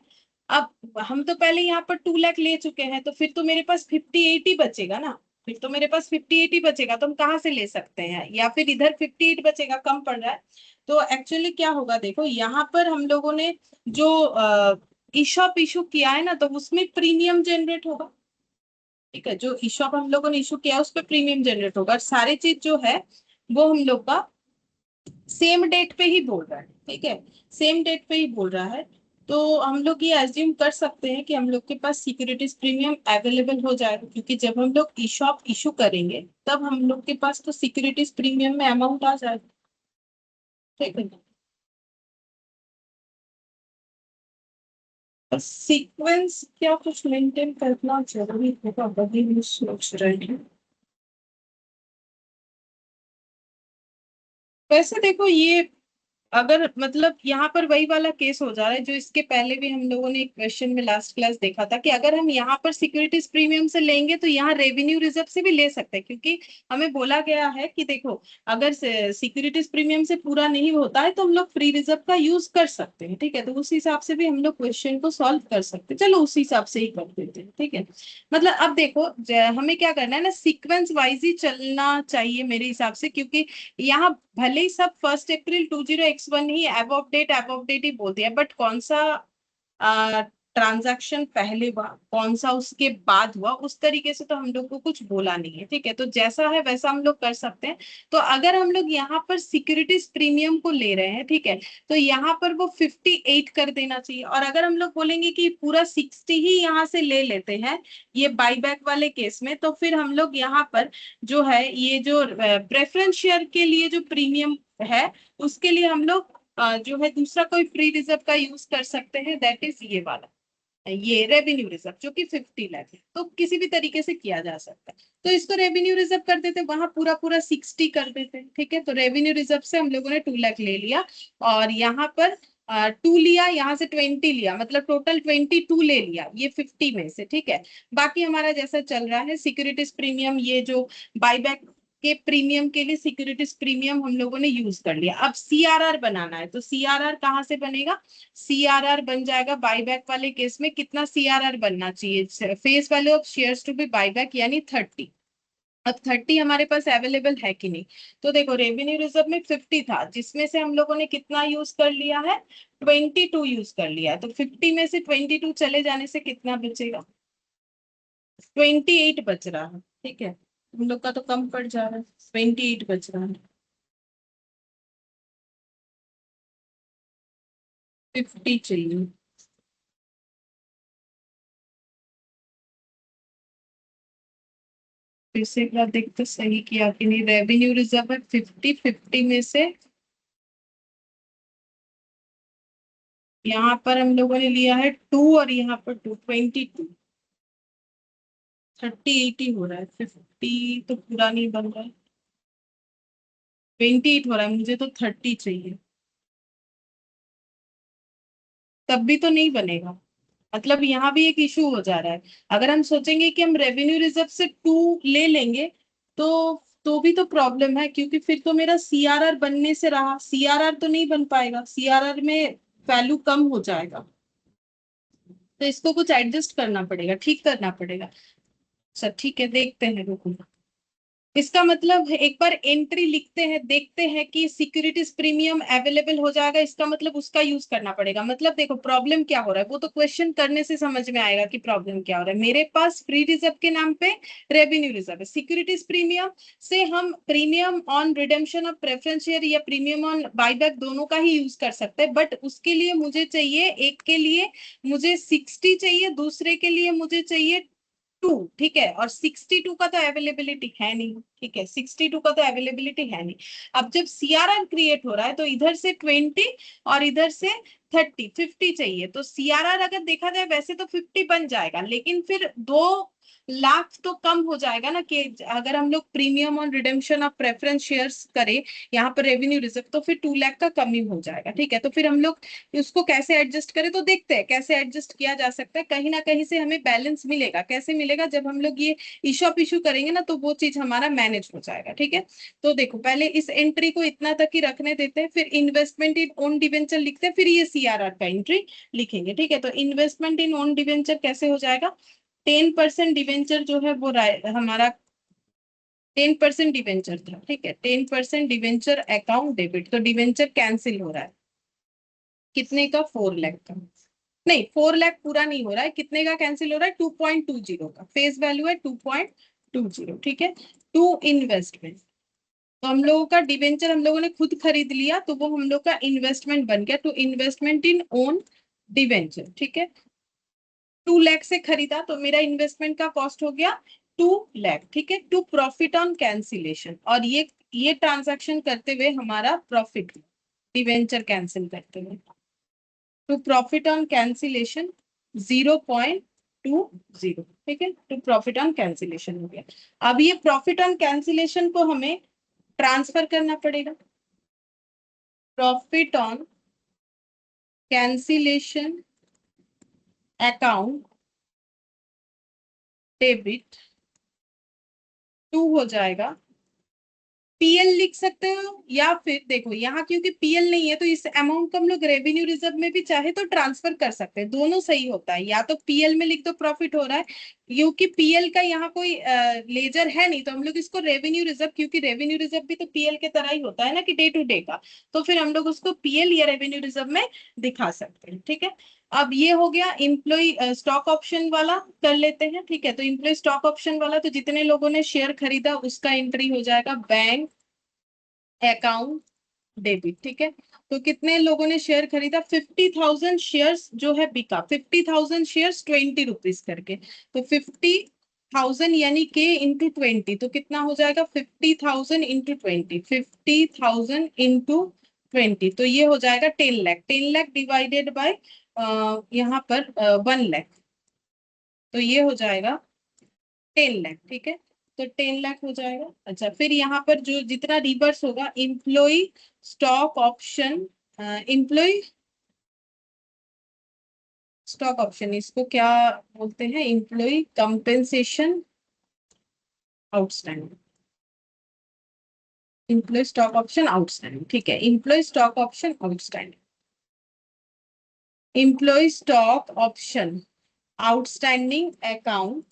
अब हम तो पहले यहाँ पर 2 लाख ले चुके हैं, तो फिर तो मेरे पास 58 ही बचेगा ना। फिर तो मेरे पास 58 ही बचेगा, तो हम कहाँ से ले सकते हैं? या फिर इधर 58 बचेगा, कम पड़ रहा है। तो एक्चुअली क्या होगा, देखो यहाँ पर हम लोगों ने जो ईशॉप इशू किया है ना, तो उसमें प्रीमियम जनरेट होगा, ठीक है। जो ईशॉप हम लोगों ने इशू किया है उस पर प्रीमियम जनरेट होगा, और सारी चीज जो है वो हम लोग का सेम डेट पे ही बोल रहा है, ठीक है, सेम डेट पे ही बोल रहा है। तो हम लोग ये एज्यूम कर सकते हैं कि हम लोग के पास सिक्योरिटीज प्रीमियम अवेलेबल हो जाएगा, क्योंकि जब हम लोग ईशॉप इशू करेंगे तब हम लोग के पास तो सिक्योरिटीज प्रीमियम में अमाउंट आ जाएगा, ठीक है। सीक्वेंस क्या कुछ मेंटेन करना जरूरी होगा, वही मैं सोच रही हूँ। वैसे देखो ये अगर मतलब यहाँ पर वही वाला केस हो जा रहा है जो इसके पहले भी हम लोगों ने एक क्वेश्चन में लास्ट क्लास देखा था, कि अगर हम यहाँ पर सिक्योरिटीज प्रीमियम से लेंगे तो यहाँ रेवेन्यू रिजर्व से भी ले सकते हैं, क्योंकि हमें बोला गया है कि देखो अगर सिक्योरिटीज प्रीमियम से पूरा नहीं होता है तो हम लोग फ्री रिजर्व का यूज कर सकते हैं, ठीक है। तो उस हिसाब से भी हम लोग क्वेश्चन को सॉल्व कर सकते हैं, चलो उस हिसाब से ही कर देते हैं, ठीक है। मतलब अब देखो हमें क्या करना है ना, सीक्वेंस वाइज ही चलना चाहिए मेरे हिसाब से, क्योंकि यहाँ भले ही सब 1 अप्रैल 20x1 ही अबव डेट ही बोलते हैं, बट कौन सा ट्रांजैक्शन पहले हुआ कौन सा उसके बाद हुआ उस तरीके से तो हम लोग को कुछ बोला नहीं है, ठीक है। तो जैसा है वैसा हम लोग कर सकते हैं। तो अगर हम लोग यहाँ पर सिक्योरिटीज प्रीमियम को ले रहे हैं, ठीक है, तो यहाँ पर वो 58 कर देना चाहिए। और अगर हम लोग बोलेंगे कि पूरा 60 ही यहाँ से ले लेते हैं ये बाईबैक वाले केस में, तो फिर हम लोग यहाँ पर जो है ये जो प्रेफरेंस शेयर के लिए जो प्रीमियम है उसके लिए हम लोग जो है दूसरा कोई फ्री रिजर्व का यूज कर सकते हैं, दैट इज ये वाला, ये रेवेन्यू रिजर्व जो कि 50 लाख है। तो किसी भी तरीके से किया जा सकता है, तो इसको रेवेन्यू रिजर्व कर देते, वहां पूरा पूरा 60 कर देते, ठीक है। तो रेवेन्यू रिजर्व से हम लोगों ने 2 लाख ले लिया, और यहाँ पर 2 लिया, यहाँ से 20 लिया, मतलब टोटल 22 ले लिया ये 50 में से, ठीक है। बाकी हमारा जैसा चल रहा है सिक्योरिटीज प्रीमियम, ये जो बाईबैक के प्रीमियम के लिए सिक्योरिटीज प्रीमियम हम लोगों ने यूज कर लिया। अब सीआरआर बनाना है, तो सीआरआर कहाँ से बनेगा? सीआरआर बन जाएगा बाईबैक वाले केस में, कितना सीआरआर बनना चाहिए? Face value of shares to be buyback यानी 30। अब 30 हमारे पास अवेलेबल है कि नहीं? तो देखो रेवेन्यू रिजर्व में 50 था, जिसमें से हम लोगों ने कितना यूज कर लिया है? 22 यूज कर लिया है। तो 50 में से 22 चले जाने से कितना बचेगा? 28 बच रहा है, ठीक है। हम लोग का तो कम पड़ जा रहा है, 28 बच रहा है, 50 चाहिए। फिर से एक बार देख तो सही किया कि नहीं, रेवेन्यू रिजर्व है 50 में से यहाँ पर हम लोगों ने लिया है 2 और यहाँ पर 22, 30 80 हो रहा है, 50 तो पूरा नहीं बन रहा है, 28 हो रहा है, मुझे तो 30 चाहिए, तब भी तो नहीं बनेगा। मतलब यहाँ भी एक इशू हो जा रहा है। अगर हम सोचेंगे कि हम रेवेन्यू रिजर्व से 2 ले लेंगे तो भी तो प्रॉब्लम है, क्योंकि फिर तो मेरा सीआरआर बनने से रहा, सीआरआर तो नहीं बन पाएगा, सीआरआर में वैल्यू कम हो जाएगा। तो इसको कुछ एडजस्ट करना पड़ेगा, ठीक करना पड़ेगा। अच्छा ठीक है, देखते हैं, रुको। इसका मतलब एक बार एंट्री लिखते हैं, देखते हैं कि सिक्योरिटीज प्रीमियम अवेलेबल हो जाएगा, इसका मतलब उसका यूज करना पड़ेगा। मतलब देखो प्रॉब्लम क्या हो रहा है वो तो क्वेश्चन करने से समझ में आएगा कि प्रॉब्लम क्या हो रहा है। मेरे पास फ्री रिजर्व के नाम पे रेवेन्यू रिजर्व है, सिक्योरिटीज प्रीमियम से हम premium on redemption of preference share या प्रीमियम ऑन बाईबैक दोनों का ही यूज कर सकते हैं, बट उसके लिए मुझे चाहिए, एक के लिए मुझे 60 चाहिए, दूसरे के लिए मुझे चाहिए ठीक है, और 62 का तो अवेलेबिलिटी है नहीं, ठीक है, 62 का तो अवेलेबिलिटी है नहीं। अब जब सीआरआर क्रिएट हो रहा है तो इधर से 20 और इधर से 50 चाहिए, तो सीआरआर अगर देखा जाए वैसे तो 50 बन जाएगा, लेकिन फिर 2 लाख तो कम हो जाएगा ना, कि अगर हम लोग प्रीमियम और रिडेम्पशन ऑफ प्रेफरेंस शेयर्स करें यहाँ पर रेवेन्यू रिजर्व, तो फिर 2 लाख का कमी हो जाएगा, ठीक है। तो फिर हम लोग उसको कैसे एडजस्ट करें, तो देखते हैं कैसे एडजस्ट किया जा सकता है। कहीं ना कहीं से हमें बैलेंस मिलेगा, कैसे मिलेगा, जब हम लोग ये इशॉप इशू करेंगे ना तो वो चीज हमारा मैनेज हो जाएगा, ठीक है। तो देखो पहले इस एंट्री को इतना तक ही रखने देते हैं, फिर इन्वेस्टमेंट इन ओन डिवेंचर लिखते हैं, फिर ये सीआरआर का एंट्री लिखेंगे, ठीक है। तो इन्वेस्टमेंट इन ओन डिवेंचर कैसे हो जाएगा, 10% डिवेंचर जो है वो हमारा 10% डिवेंचर था, ठीक है, 10% डिवेंचर अकाउंट डेबिट, तो डिवेंचर कैंसिल हो रहा है, कितने का, 4 लाख का, नहीं 4 लाख पूरा नहीं हो रहा है, कितने का कैंसिल हो रहा है, 2.20 का, फेस वैल्यू है 2.20, ठीक है। टू इन्वेस्टमेंट, तो हम लोगों का डिवेंचर हम लोगों ने खुद खरीद लिया, तो वो हम लोग का इन्वेस्टमेंट बन गया, to investment in own debenture, ठीक है। 2 लाख से खरीदा तो मेरा इन्वेस्टमेंट का कॉस्ट हो गया 2 लाख, ठीक है। टू प्रॉफिट ऑन कैंसिलेशन, और ये ट्रांजैक्शन करते हुए हमारा प्रॉफिट, डिवेंचर कैंसिल करते हुए, टू प्रॉफिट ऑन कैंसिलेशन 0.20, ठीक है, टू प्रॉफिट ऑन कैंसिलेशन हो गया। अब ये प्रॉफिट ऑन कैंसिलेशन को हमें ट्रांसफर करना पड़ेगा, profit on cancellation account debit to हो जाएगा, पीएल लिख सकते हो, या फिर देखो यहाँ क्योंकि पीएल नहीं है तो इस अमाउंट को हम लोग रेवेन्यू रिजर्व में भी चाहे तो ट्रांसफर कर सकते हैं, दोनों सही होता है, या तो पीएल में लिख दो प्रॉफिट हो रहा है, क्योंकि पीएल का यहाँ कोई लेजर है नहीं तो हम लोग इसको रेवेन्यू रिजर्व, क्योंकि रेवेन्यू रिजर्व भी तो पीएल के तरह ही होता है ना कि डे टू डे का, तो फिर हम लोग उसको पीएल या रेवेन्यू रिजर्व में दिखा सकते हैं, ठीक है। अब ये हो गया इम्प्लॉय स्टॉक ऑप्शन वाला, कर लेते हैं, ठीक है। तो इम्प्लॉय स्टॉक ऑप्शन वाला, तो जितने लोगों ने शेयर खरीदा उसका एंट्री हो जाएगा बैंक अकाउंट डेबिट, ठीक है। तो कितने लोगों ने शेयर खरीदा, 50,000 शेयर्स जो है बिका, 50,000 शेयर्स 20 रुपीज करके, तो 50,000 यानी के इंटू 20, तो कितना हो जाएगा, 50,000 इंटू 20, 50,000 इंटू 20, तो ये हो जाएगा 10 लाख, 10 लाख डिवाइडेड बाय यहाँ पर 1 लाख, तो ये हो जाएगा 10 लाख, ठीक है। तो 10 लाख हो जाएगा। अच्छा, फिर यहाँ पर जो जितना रिवर्स होगा, employee stock option, employee stock option, इसको क्या बोलते हैं, employee compensation outstanding, employee stock option outstanding, ठीक है, employee stock option outstanding, employee stock option outstanding account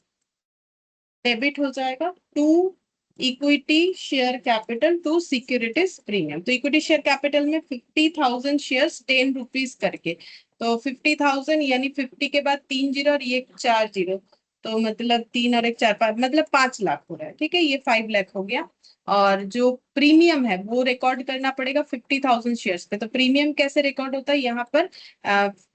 debit हो जाएगा to equity share capital to securities premium, तो इक्विटी शेयर कैपिटल में 50,000 शेयर्स 10 रुपीज करके, तो 50,000 यानी 50 के बाद 3 जीरो और ये 4 जीरो, तो मतलब 3 और 1 4 5, मतलब 5 लाख हो रहा है, ठीक है, ये 5 लाख हो गया। और जो प्रीमियम है वो रिकॉर्ड करना पड़ेगा 50,000 शेयर्स पे, तो प्रीमियम कैसे रिकॉर्ड होता है, यहाँ पर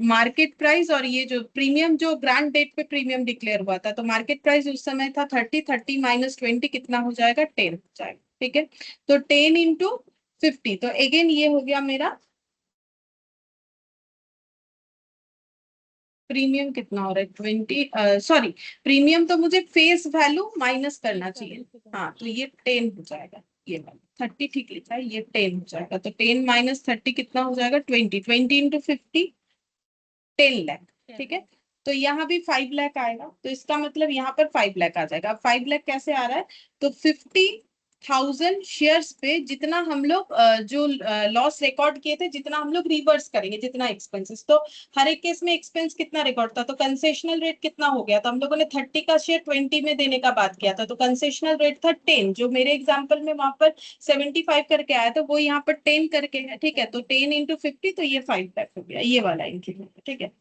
मार्केट प्राइस, और ये जो प्रीमियम जो ग्रांट डेट पे प्रीमियम डिक्लेयर हुआ था, तो मार्केट प्राइस उस समय था 30 माइनस 20 कितना हो जाएगा, 10 हो जाएगा, ठीक है। तो 10 इंटू 50, तो अगेन ये हो गया मेरा प्रीमियम, कितना हो रहा है 20, सॉरी, प्रीमियम तो मुझे फेस वैल्यू माइनस करना चाहिए, हाँ, तो ये 10 हो जाएगा, ये वाला 30 ठीक लिखा है, ये 10 हो जाएगा, तो 10 माइनस 30 कितना हो जाएगा, 20, 20 इंटू 50, 10 लाख, ठीक है। तो यहाँ भी 5 लाख आएगा, तो इसका मतलब यहाँ पर 5 लाख आ जाएगा। अब 5 लाख कैसे आ रहा है, तो 50,000 शेयर्स पे जितना हम लोग जो लॉस रिकॉर्ड किए थे, जितना हम लोग रिवर्स करेंगे, जितना एक्सपेंसेस, तो हर एक केस में एक्सपेंस कितना रिकॉर्ड था, तो कंसेशनल रेट कितना हो गया, तो हम लोगों ने 30 का शेयर 20 में देने का बात किया था, तो कंसेशनल रेट था 10, जो मेरे एग्जाम्पल में वहां पर 75 करके आया था, वो यहाँ पर 10 करके है, ठीक है। तो 10 इंटू 50, तो ये 5 लाख हो गया, ये वाला इंक्रीमेंट, ठीक है।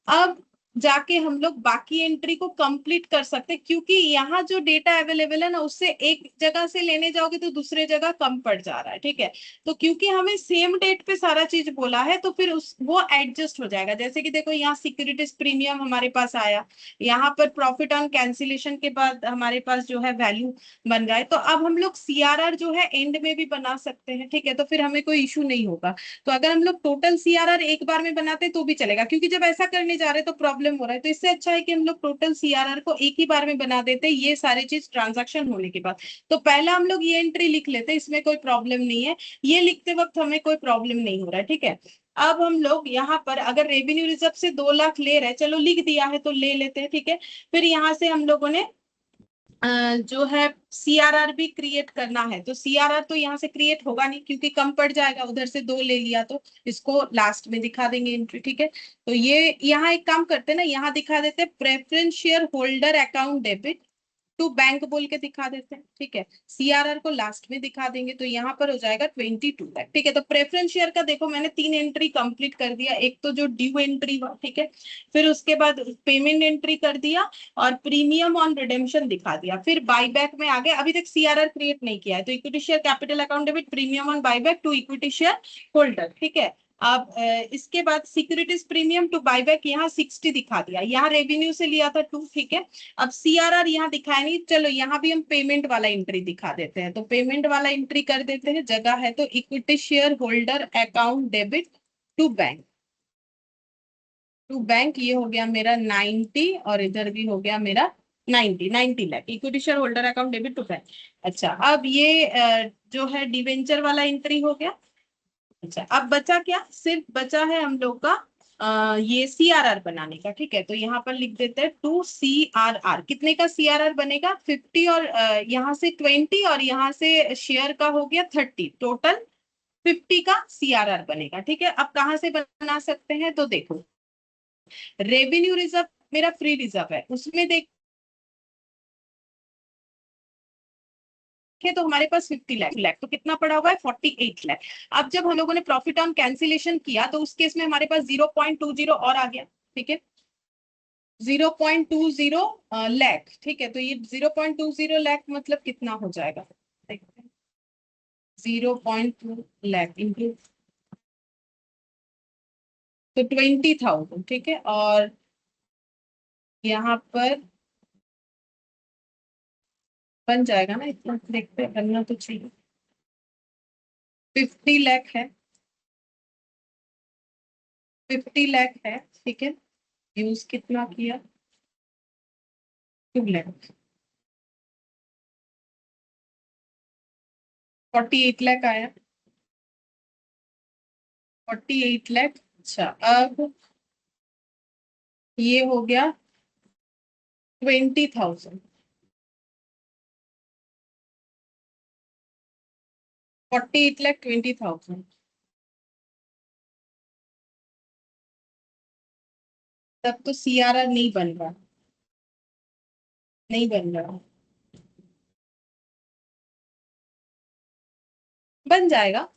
अब जाके हम लोग बाकी एंट्री को कंप्लीट कर सकते हैं, क्योंकि यहाँ जो डेटा अवेलेबल है ना, उससे एक जगह से लेने जाओगे तो दूसरे जगह कम पड़ जा रहा है। ठीक है, तो क्योंकि हमें सेम डेट पे सारा चीज बोला है, तो फिर उस वो एडजस्ट हो जाएगा। जैसे कि देखो, यहाँ सिक्योरिटीज प्रीमियम हमारे पास आया, यहाँ पर प्रॉफिट ऑन कैंसिलेशन के बाद हमारे पास जो है वैल्यू बन रहा है। तो अब हम लोग सीआरआर जो है एंड में भी बना सकते हैं। ठीक है, तो फिर हमें कोई इशू नहीं होगा। तो अगर हम लोग टोटल सीआरआर एक बार में बनाते तो भी चलेगा, क्योंकि जब ऐसा करने जा रहे हैं तो प्रॉब्लम हो रहा है। तो इससे अच्छा है कि हम लोग टोटल सीआरआर को एक ही बार में बना देते, ये सारी चीज ट्रांजैक्शन होने के बाद। तो पहला हम लोग ये एंट्री लिख लेते, इसमें कोई प्रॉब्लम नहीं है, ये लिखते वक्त हमें कोई प्रॉब्लम नहीं हो रहा है। ठीक है, अब हम लोग यहाँ पर अगर रेवेन्यू रिजर्व से 2 लाख ले रहे हैं, चलो लिख दिया है तो ले लेते हैं। ठीक है, फिर यहाँ से हम लोगों ने जो है सीआरआर भी क्रिएट करना है। तो सीआरआर तो यहाँ से क्रिएट होगा नहीं, क्योंकि कम पड़ जाएगा, उधर से 2 ले लिया, तो इसको लास्ट में दिखा देंगे एंट्री। ठीक है, तो ये यहाँ एक काम करते हैं ना, यहाँ दिखा देते हैं preference share holder account debit to bank बोल के दिखा देते हैं। ठीक है, सीआरआर को लास्ट में दिखा देंगे, तो यहाँ पर हो जाएगा 22 लाख। ठीक है, तो प्रेफरेंस शेयर का देखो, मैंने 3 एंट्री कंप्लीट कर दिया। एक तो जो ड्यू एंट्री हुआ, ठीक है, फिर उसके बाद पेमेंट एंट्री कर दिया, और प्रीमियम ऑन रिडेम्पशन दिखा दिया। फिर बाईबैक में आ गए, अभी तक सीआरआर क्रिएट नहीं किया है, तो equity share capital account debit premium on buyback to equity share holder. ठीक है, अब इसके बाद सिक्योरिटीज प्रीमियम टू बाईबैक यहाँ 60 दिखा दिया, यहाँ रेवेन्यू से लिया था 2। ठीक है, अब सीआरआर यहाँ दिखाया नहीं, चलो यहाँ भी हम पेमेंट वाला एंट्री दिखा देते हैं। तो पेमेंट वाला एंट्री कर देते हैं, जगह है तो equity share holder account debit to bank. To bank ये हो गया मेरा 90, और इधर भी हो गया मेरा 90 lakh equity share holder account debit to bank. अच्छा, अब ये जो है डिवेंचर वाला एंट्री हो गया। अच्छा, अब बचा क्या, सिर्फ बचा है हम लोग का ये सीआरआर बनाने का। ठीक है, तो यहाँ पर लिख देते हैं 2 CRR। कितने का सीआरआर बनेगा, 50, और यहाँ से 20, और यहाँ से शेयर का हो गया 30, टोटल 50 का सीआरआर बनेगा। ठीक है, अब कहाँ से बना सकते हैं, तो देखो, रेवेन्यू रिजर्व मेरा फ्री रिजर्व है, उसमें देख तो हमारे पास 50 लाख, तो कितना पड़ा हुआ है, 48 लाख। अब जब हम लोगों ने प्रॉफिट ऑन कैंसिलेशन किया, तो उस केस में हमारे पास 0.20 और आ गया। ठीक है, 0.20 लाख। ठीक है, तो ये 0.20 लाख मतलब कितना हो जाएगा, देखते हैं। 0.2 लाख इंटू तो 20,000। ठीक है, और यहाँ पर बन जाएगा ना इतना, देखते हैं, बनना तो चाहिए। 50 लाख है, 50 लाख है। ठीक है, यूज कितना किया, 2 लाख, 48 लाख आया, 48 लाख। अच्छा, अब ये हो गया 20,000, 48 लाख 20,000। तब तो सीआरआर नहीं बन रहा, नहीं बन रहा, बन जाएगा,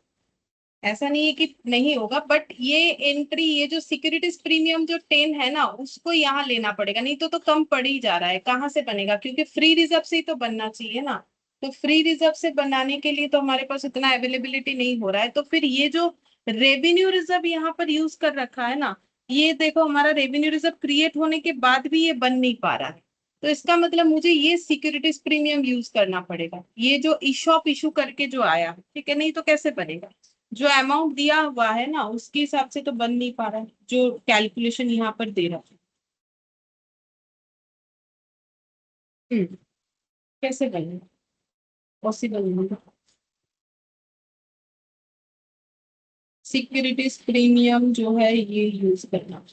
ऐसा नहीं है कि नहीं होगा, बट ये एंट्री, ये जो सिक्योरिटीज प्रीमियम जो 10 है ना, उसको यहाँ लेना पड़ेगा, नहीं तो कम पड़ ही जा रहा है। कहाँ से बनेगा, क्योंकि फ्री रिजर्व से ही तो बनना चाहिए ना। तो फ्री रिजर्व से बनाने के लिए तो हमारे पास इतना अवेलेबिलिटी नहीं हो रहा है। तो फिर ये जो रेवेन्यू रिजर्व यहाँ पर यूज कर रखा है ना, ये देखो, हमारा रेवेन्यू रिजर्व क्रिएट होने के बाद भी ये बन नहीं पा रहा है। तो इसका मतलब मुझे ये सिक्योरिटीज प्रीमियम यूज करना पड़ेगा, ये जो इशॉप इशू करके जो आया। ठीक है, नहीं तो कैसे बनेगा, जो अमाउंट दिया हुआ है ना, उसके हिसाब से तो बन नहीं पा रहा है, जो कैलकुलेशन यहाँ पर दे रहा है। कैसे बनेगा, पॉसिबल नहीं। सिक्योरिटीज प्रीमियम जो है ये यूज करना,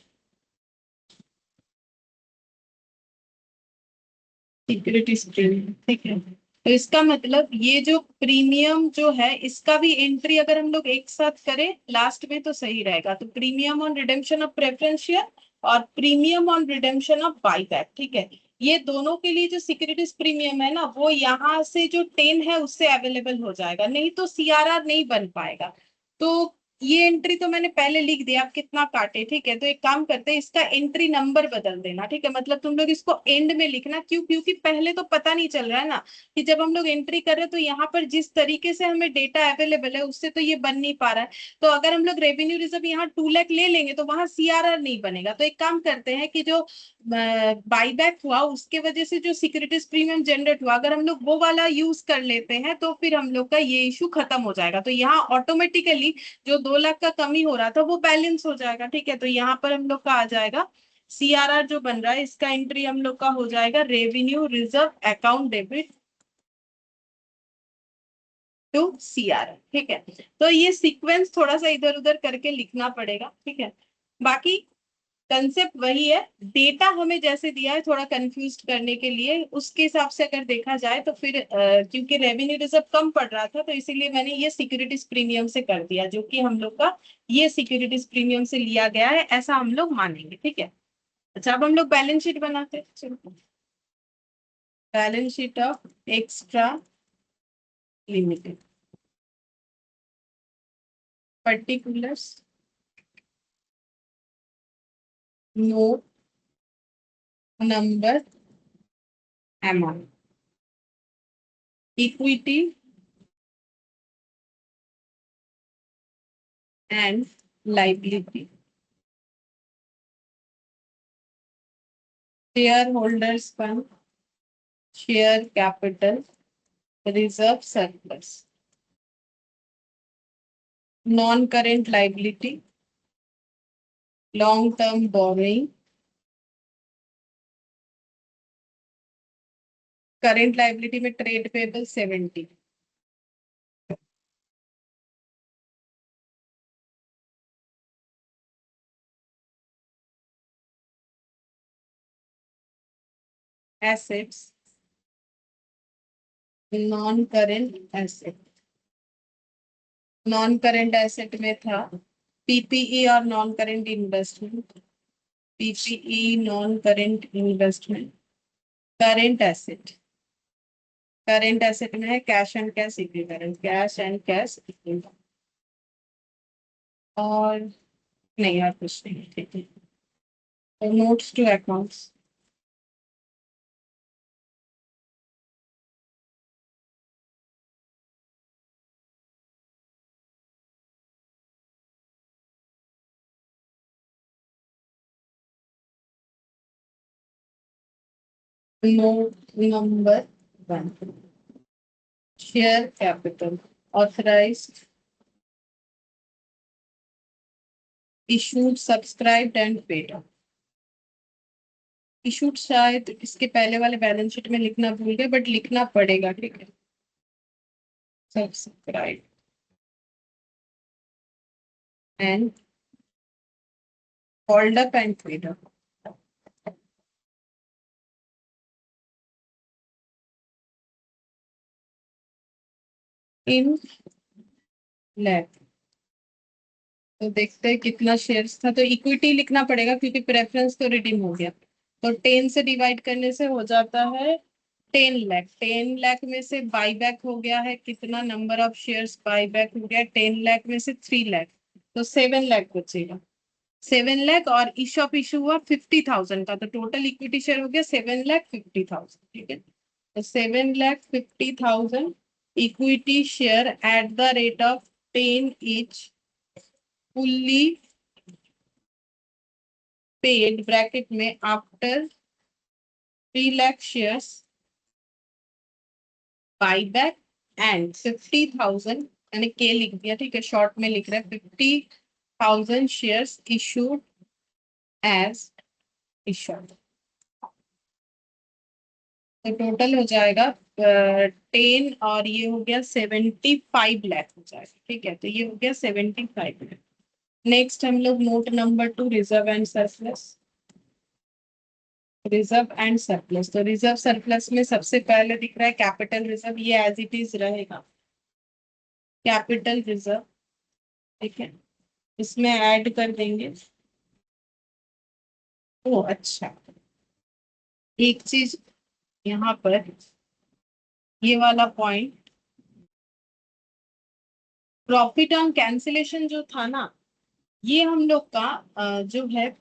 सिक्योरिटीज प्रीमियम। ठीक है, तो इसका मतलब ये जो प्रीमियम जो है, इसका भी एंट्री अगर हम लोग एक साथ करें लास्ट में तो सही रहेगा। तो premium on redemption of preference share और premium on redemption of buyback. ठीक है, ये दोनों के लिए जो सिक्योरिटीज प्रीमियम है ना, वो यहाँ से जो 10 है उससे अवेलेबल हो जाएगा, नहीं तो सीआरआर नहीं बन पाएगा। तो ये एंट्री तो मैंने पहले लिख दिया, आप कितना काटे, ठीक है। तो एक काम करते हैं, इसका एंट्री नंबर बदल देना, ठीक है। मतलब तुम लोग इसको एंड में लिखना, क्यों? क्योंकि पहले तो पता नहीं चल रहा है ना कि जब हम लोग एंट्री कर रहे हैं तो यहाँ पर जिस तरीके से हमें डेटा अवेलेबल है उससे तो ये बन नहीं पा रहा है। तो अगर हम लोग रेवेन्यू रिजर्व यहाँ 2 लाख ले लेंगे तो वहां सीआरआर नहीं बनेगा। तो एक काम करते हैं कि जो बाईबैक हुआ उसके वजह से जो सिक्योरिटीज प्रीमियम जनरेट हुआ, अगर हम लोग वो वाला यूज कर लेते हैं तो फिर हम लोग का ये इशू खत्म हो जाएगा। तो यहाँ ऑटोमेटिकली जो 2 लाख का कमी हो रहा था वो बैलेंस हो जाएगा, ठीक है। तो यहाँ पर हम लोग का आ जाएगा सीआरआर जो बन रहा है, इसका एंट्री हम लोग का हो जाएगा revenue reserve account debit to CRR, ठीक है। तो ये सीक्वेंस थोड़ा सा इधर उधर करके लिखना पड़ेगा, ठीक है। बाकी कंसेप्ट वही है। डेटा हमें जैसे दिया है थोड़ा कंफ्यूज करने के लिए, उसके हिसाब से अगर देखा जाए तो फिर क्योंकि रेवेन्यू रिजर्व कम पड़ रहा था तो इसीलिए मैंने ये सिक्योरिटीज प्रीमियम से कर दिया, जो कि हम लोग का ये सिक्योरिटीज प्रीमियम से लिया गया है, ऐसा हम लोग मानेंगे, ठीक है। अच्छा, अब हम लोग बैलेंस शीट बनाते हैं, चलो। Balance sheet of extra limited particulars, note number, amount, equity and liability, share holders fund, share capital, reserve surplus, non current liability, long term borrowing, current liability में trade payable 70, assets, non current asset, non current asset में था PPE और non current investment, PPE non current investment, current asset, current asset में है cash and cash equivalent, cash and cash equivalent, और नहीं और कुछ नहीं, ठीक है। तो notes to accounts, note number 1, share capital, authorised, issued, subscribed and paid. Issued शायद इसके पहले वाले बैलेंस शीट में लिखना भूल गए, बट लिखना पड़ेगा, ठीक है। Subscribe and called up and paid up in lab. तो देखते हैं कितना शेयर्स था, तो इक्विटी लिखना पड़ेगा क्योंकि प्रेफरेंस तो रिडीम हो गया। तो 10 से डिवाइड करने से हो जाता है 10 लाख। 10 लाख में से बाईबैक हो गया है, कितना नंबर ऑफ शेयर्स बाईबैक हो गया 10 लाख में से 3 लाख, तो 7 लाख बचेगा। 7 लाख, और इशू ऑफ इशू हुआ 50,000 का, तो टोटल इक्विटी शेयर हो गया 7,50,000, ठीक है। तो 7,50,000 equity share at the rate of 10 each, fully paid bracket में after 3 lakh shares buyback and 50,000, मैंने के लिख दिया, ठीक है, शॉर्ट में लिख रहा है 50,000 शेयर्स इशूड एज इशूड। तो टोटल हो जाएगा 10, और ये हो गया 75 लाख हो जाएगा, ठीक है। तो ये हो गया 75 लाख। नेक्स्ट हम लोग note number 2, reserve and surplus. Reserve and surplus, तो रिजर्व सरप्लस में सबसे पहले दिख रहा है कैपिटल रिजर्व, ये एज इट इज रहेगा कैपिटल रिजर्व, ठीक है। इसमें ऐड कर देंगे। ओ अच्छा, एक चीज यहाँ पर, ये वाला पॉइंट प्रॉफिट ऑन कैंसिलेशन जो था ना, ये हम लोग का जो है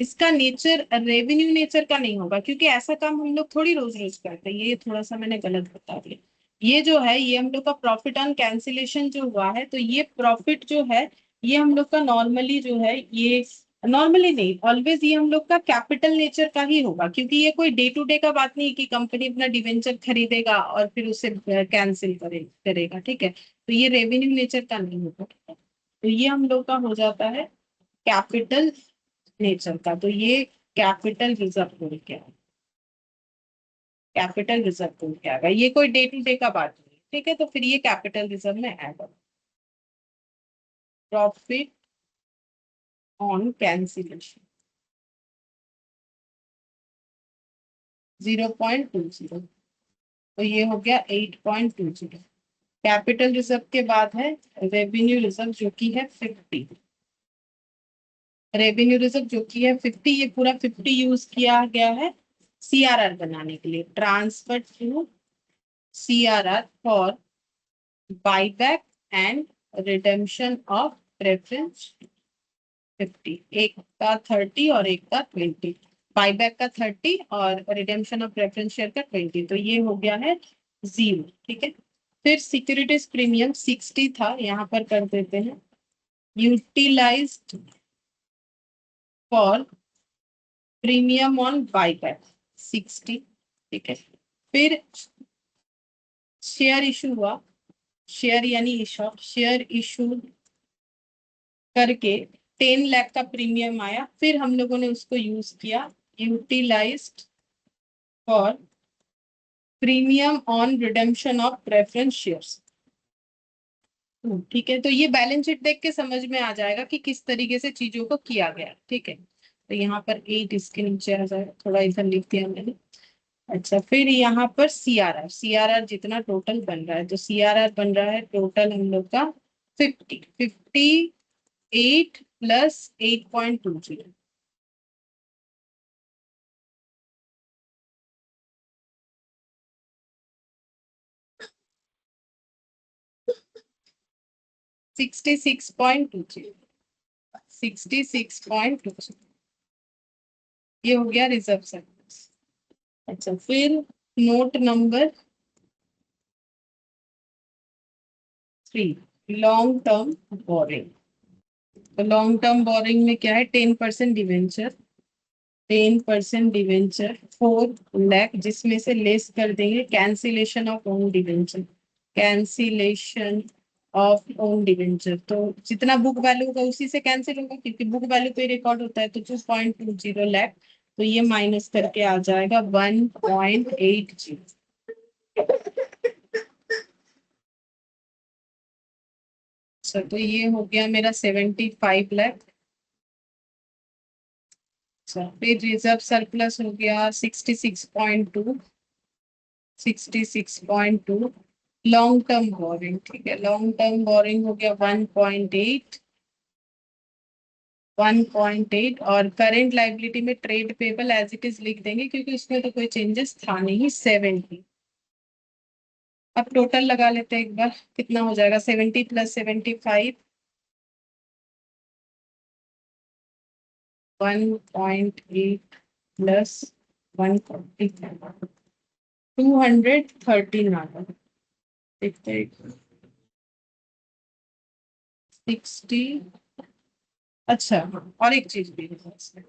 इसका नेचर रेवेन्यू नेचर का नहीं होगा, क्योंकि ऐसा काम हम लोग थोड़ी रोज रोज करते हैं। ये थोड़ा सा मैंने गलत बता दिया। ये जो है ये हम लोग का प्रॉफिट ऑन कैंसिलेशन जो हुआ है, तो ये प्रॉफिट जो है ये हम लोग का नॉर्मली जो है, ये नॉर्मली नहीं ऑलवेज ये हम लोग का कैपिटल नेचर का ही होगा, क्योंकि ये कोई डे टू डे का बात नहीं है कि कंपनी अपना डिवेंचर खरीदेगा और फिर उसे कैंसिल करेगा। ठीक है, तो ये रेवेन्यू नेचर का नहीं होगा। ठीक है, तो ये हम लोग का हो जाता है कैपिटल नेचर का। तो ये कैपिटल रिजर्व बोल के आएगा, कैपिटल रिजर्व बोल के आएगा। ये कोई डे टू डे का बात नहीं है। ठीक है, तो फिर ये कैपिटल रिजर्व में ऐड होगा। प्रॉफिट ऑन कैंसिलेशन 0.20, तो ये हो गया 8.20। कैपिटल रिजर्व के बाद है रेवेन्यू रिजर्व जो कि है 50। रेवेन्यू रिजर्व जो कि है 50, ये पूरा 50 यूज किया गया है सीआरआर बनाने के लिए। Transfer to CRR for buyback and redemption of preference 50। एक का 30 और एक का 20। बायबैक का 30 और रिडेम्पशन ऑफ प्रेफरेंस शेयर का 20, तो ये हो गया है 0। ठीक है, फिर सिक्योरिटीज प्रीमियम 60 था, यहाँ पर कर देते हैं utilised for premium on buyback 60। ठीक है, फिर शेयर इशू हुआ, शेयर यानी इशॉप, शेयर इशू करके 10 लाख का प्रीमियम आया, फिर हम लोगों ने उसको यूज किया utilised for premium on redemption of preference shares. ठीक है, तो ये बैलेंस शीट देख के समझ में आ जाएगा कि किस तरीके से चीजों को किया गया। ठीक है, तो यहाँ पर 8 इसके नीचे आ जाएगा, थोड़ा इधर लिख दिया मैंने। अच्छा, फिर यहाँ पर सीआरआर, सीआरआर जितना टोटल बन रहा है, तो सीआरआर बन रहा है टोटल हम लोग का 58 प्लस 8.20। 66.20, 66.20, ये हो गया रिजर्व सरप्लस। अच्छा, फिर note number 3, long term boring. तो लॉन्ग टर्म बोरिंग में क्या है, 10% डिवेंचर, 10% डिवेंचर 4 लाख, जिसमें से लेस कर देंगे cancellation of own debenture, cancellation of own debenture. तो जितना बुक वैल्यू होगा उसी से कैंसिल होगा, क्योंकि बुक वैल्यू पे रिकॉर्ड होता है। तो 2.20 लाख, तो ये माइनस करके आ जाएगा 1.80। अच्छा, तो ये हो गया मेरा 75 लाख। अच्छा, फिर रिजर्व सरप्लस हो गया 66.2, 66.2। लॉन्ग टर्म बोरिंग, ठीक है, लॉन्ग टर्म बोरिंग हो गया 1.8, 1.8। और करेंट लाइबिलिटी में trade payable as it is लिख देंगे, क्योंकि उसमें तो कोई चेंजेस था नहीं, 70। अब टोटल लगा लेते हैं एक बार, कितना हो जाएगा, 70 प्लस 75, 1.8 प्लस 140, 213 आ गया। देखते हैं 60। अच्छा हाँ, और एक चीज भी है इसमें।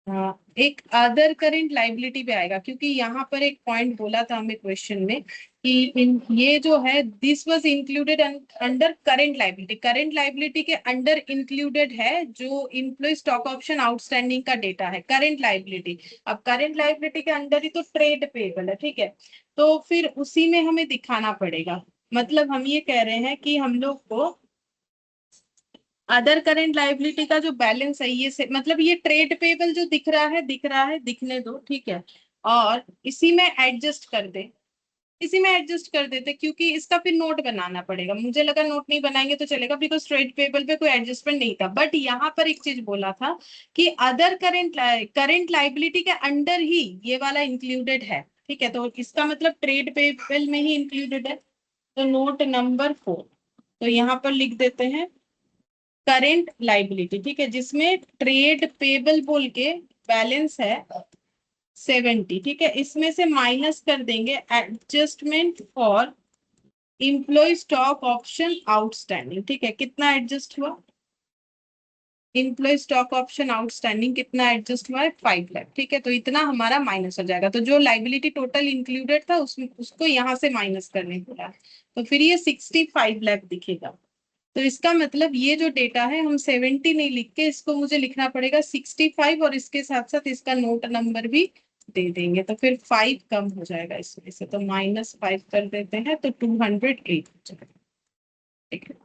हाँ, एक अदर करेंट लाइबिलिटी पे आएगा, क्योंकि यहाँ पर एक पॉइंट बोला था हमें क्वेश्चन में कि ये जो है this was included under current liability. Current liability के अंडर इंक्लूडेड है जो इम्प्लॉय स्टॉक ऑप्शन आउटस्टैंडिंग का डेटा है, करेंट लाइबिलिटी। अब करेंट लाइबिलिटी के अंडर ही तो ट्रेड पेबल है। ठीक है, तो फिर उसी में हमें दिखाना पड़ेगा। मतलब हम ये कह रहे हैं कि हम लोग को अदर करेंट लाइबिलिटी का जो बैलेंस है, ये से मतलब ये ट्रेड पेबल जो दिख रहा है, दिखने दो। ठीक है, और इसी में एडजस्ट कर दे, इसी में एडजस्ट कर देते, क्योंकि इसका फिर नोट बनाना पड़ेगा। मुझे लगा नोट नहीं बनाएंगे तो चलेगा, बिकॉज ट्रेड पेबल पे कोई एडजस्टमेंट नहीं था। बट यहाँ पर एक चीज बोला था कि अदर करेंट लाइबिलिटी के अंडर ही ये वाला इंक्लूडेड है। ठीक है, तो इसका मतलब ट्रेड पेबल में ही इंक्लूडेड है। तो नोट नंबर 4, तो यहाँ पर लिख देते हैं करेंट लाइबिलिटी, ठीक है, जिसमें ट्रेड पेबल बोल के बैलेंस है 70, ठीक है, इसमें से माइनस कर देंगे adjustment for employee stock option outstanding, ठीक है, कितना एडजस्ट हुआ, इम्प्लॉय स्टॉक ऑप्शन आउटस्टैंडिंग कितना एडजस्ट हुआ है 5 लाख, ठीक है, तो इतना हमारा माइनस हो जाएगा, तो जो लाइबिलिटी टोटल इंक्लूडेड था उसमें उसको यहाँ से माइनस करने को रहा, तो फिर ये 65 लाख दिखेगा। तो इसका मतलब ये जो डेटा है हम 70 नहीं लिख के इसको मुझे लिखना पड़ेगा 65, और इसके साथ साथ इसका नोट नंबर भी दे देंगे, तो फिर 5 कम हो जाएगा इसमें से, तो -5 कर देते हैं, तो 208 हो जाएगा, ठीक है।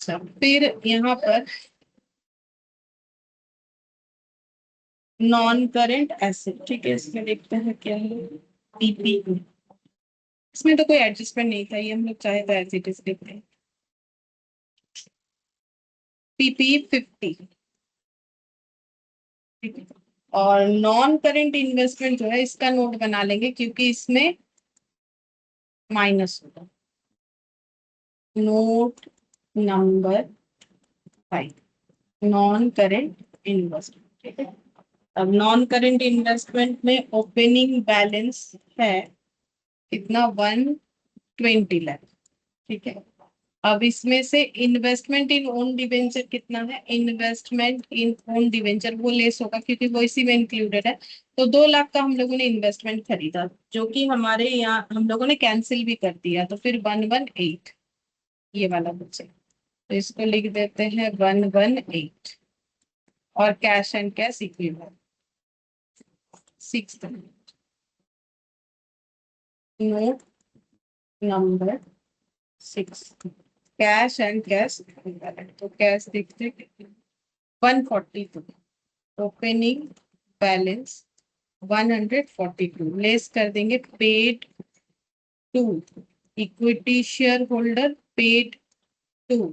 अच्छा, फिर यहाँ पर नॉन करेंट एसेट, ठीक है, इसमें देखते हैं क्या है, पीपी, इसमें तो कोई एडजस्टमेंट नहीं था, ये हम लोग चाहे तो एज इट इज लिखते हैं, पीपी 50, ठीक है, और नॉन करेंट इन्वेस्टमेंट जो है इसका नोट बना लेंगे क्योंकि इसमें माइनस होगा, note number 5, non current investment, ठीक है। अब नॉन करेंट इन्वेस्टमेंट में ओपनिंग बैलेंस है कितना, 120 लाख, ठीक है। अब इसमें से इन्वेस्टमेंट इन ओन डिवेंचर कितना है, इन्वेस्टमेंट इन ओन डिवेंचर वो लेस होगा क्योंकि वो इसी में इंक्लूडेड है, तो 2 लाख का हम लोगों ने इन्वेस्टमेंट खरीदा जो कि हमारे यहाँ हम लोगों ने कैंसिल भी कर दिया, तो फिर 118 ये वाला बचे, तो इसको लिख देते हैं 118, और cash and cash equivalent 6, note number 6, cash and cash equivalent, तो कैश देखते 142, ओपनिंग बैलेंस 142, लेस कर देंगे paid to equity share holder, paid to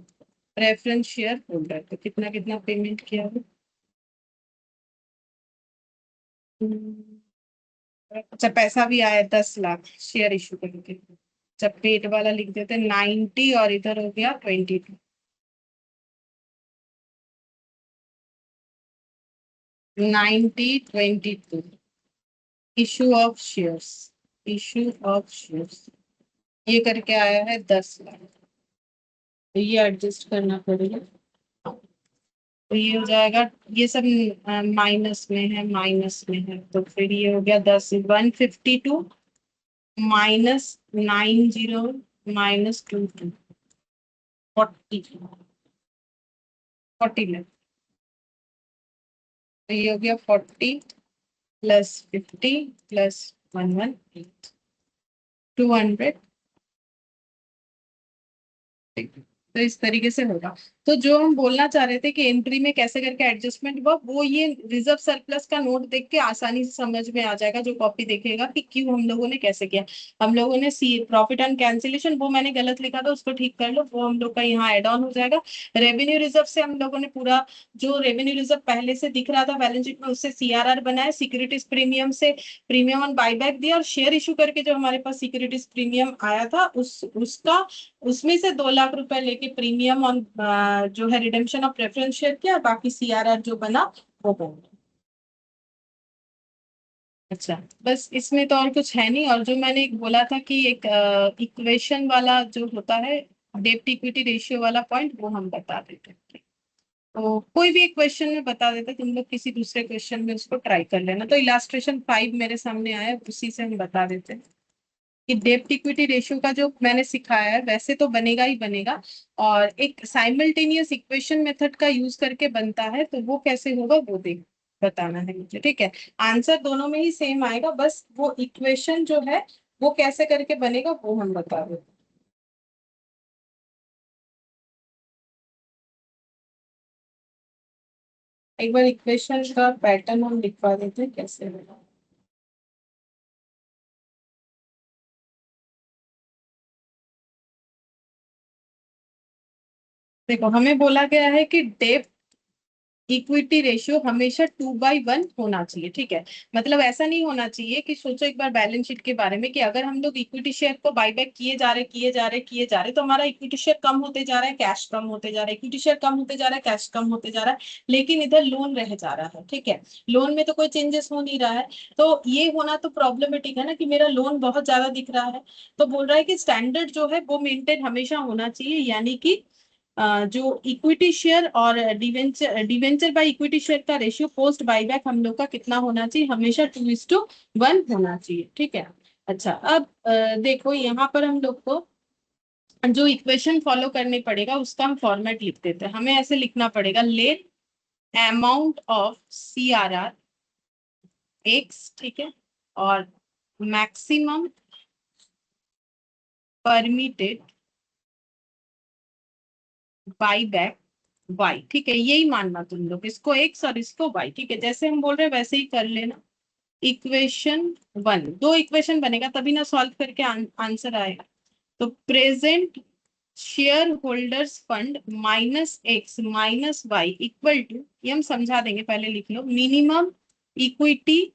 preference share holder, तो कितना कितना पेमेंट किया है, अच्छा पैसा भी आया 10 लाख शेयर इशू करके, जब पेड वाला लिख देते 90, और इधर हो गया 22, 90/22, issue of shares, issue of shares ये करके आया है 10 लाख, तो ये एडजस्ट करना पड़ेगा, तो ये हो जाएगा, ये सब माइनस में है, माइनस में है, तो फिर ये हो गया 152 -90 -22 40 तो ये हो गया 40 + 50 + 118 200, तो इस तरीके से होगा। तो जो हम बोलना चाह रहे थे कि एंट्री में कैसे करके एडजस्टमेंट हुआ, वो ये रिजर्व सरप्लस का नोट देख के आसानी से समझ में आ जाएगा, जो कॉपी देखेगा कि क्यों हम लोगों ने कैसे किया। हम लोगों ने सी प्रॉफिट एंड कैंसिलेशन, वो मैंने गलत लिखा था उसको ठीक कर लो, वो हम लोग का यहाँ एड ऑन हो जाएगा। रेवेन्यू रिजर्व से हम लोगों ने पूरा जो रेवेन्यू रिजर्व पहले से दिख रहा था बैलेंस शीट में उससे सीआरआर बनाया, सिक्योरिटीज प्रीमियम से प्रीमियम ऑन बाईबैक दिया, और शेयर इशू करके जो हमारे पास सिक्योरिटीज प्रीमियम आया था उसका उसमें से 2 लाख रुपए लेके प्रीमियम ऑन जो है रिडेम्पशन ऑफ प्रेफरेंस शेयर किया, बाकी सीआरआर जो बना वो बोल। अच्छा, बस इसमें तो और कुछ है नहीं, और जो मैंने एक बोला था कि एक इक्वेशन वाला जो होता है डेब्ट इक्विटी रेशियो वाला पॉइंट, वो हम बता देते हैं, तो कोई भी एक क्वेश्चन में बता देते, तुम लोग किसी दूसरे क्वेश्चन में उसको ट्राई कर लेना, तो इलास्ट्रेशन 5 मेरे सामने आया उसी से हम बता देते हैं कि डेब्ट इक्विटी रेशियो का जो मैंने सिखाया है वैसे तो बनेगा ही बनेगा, और एक साइमल्टेनियस इक्वेशन मेथड का यूज करके बनता है, तो वो कैसे होगा वो देख बताना है मुझे, ठीक है। आंसर दोनों में ही सेम आएगा, बस वो इक्वेशन जो है वो कैसे करके बनेगा वो हम बता दें। एक बार इक्वेशन का पैटर्न हम लिखवा देते हैं कैसे होगा। देखो हमें बोला गया है कि डेब्ट इक्विटी रेशियो हमेशा 2/1 होना चाहिए, ठीक है। मतलब ऐसा नहीं होना चाहिए कि सोचो एक बार बैलेंस शीट के बारे में कि अगर हम लोग इक्विटी शेयर को बायबैक किए जा रहे तो हमारा इक्विटी शेयर कम होते जा रहा है, कैश कम होते जा रहा है, इक्विटी शेयर कम होते जा रहा है, कैश कम होते जा रहा है, लेकिन इधर लोन रह जा रहा है, ठीक है। लोन में तो कोई चेंजेस हो नहीं रहा है, तो ये होना तो प्रॉब्लमेटिक है ना कि मेरा लोन बहुत ज्यादा दिख रहा है। तो बोल रहा है कि स्टैंडर्ड जो है वो मेंटेन हमेशा होना चाहिए, यानी कि जो इक्विटी शेयर और डिवेंचर बाय इक्विटी शेयर का रेशियो पोस्ट बायबैक हम लोग का कितना होना चाहिए, हमेशा 2:1 होना चाहिए, ठीक है। अच्छा, अब देखो यहाँ पर हम लोग को जो इक्वेशन फॉलो करनी पड़ेगा उसका हम फॉर्मेट लिख देते हैं। हमें ऐसे लिखना पड़ेगा, let amount of CRR x, ठीक है, और मैक्सिमम परमिटेड बायबैक वाई, ठीक है। यही मानना तुम लोग, इसको एक्स और इसको वाई, ठीक है। जैसे हम बोल रहे हैं वैसे ही कर लेना। इक्वेशन 1, दो इक्वेशन बनेगा तभी ना सॉल्व करके आंसर आएगा। तो present share holders fund minus x minus y equal to, ये हम समझा देंगे, पहले लिख लो, मिनिमम इक्विटी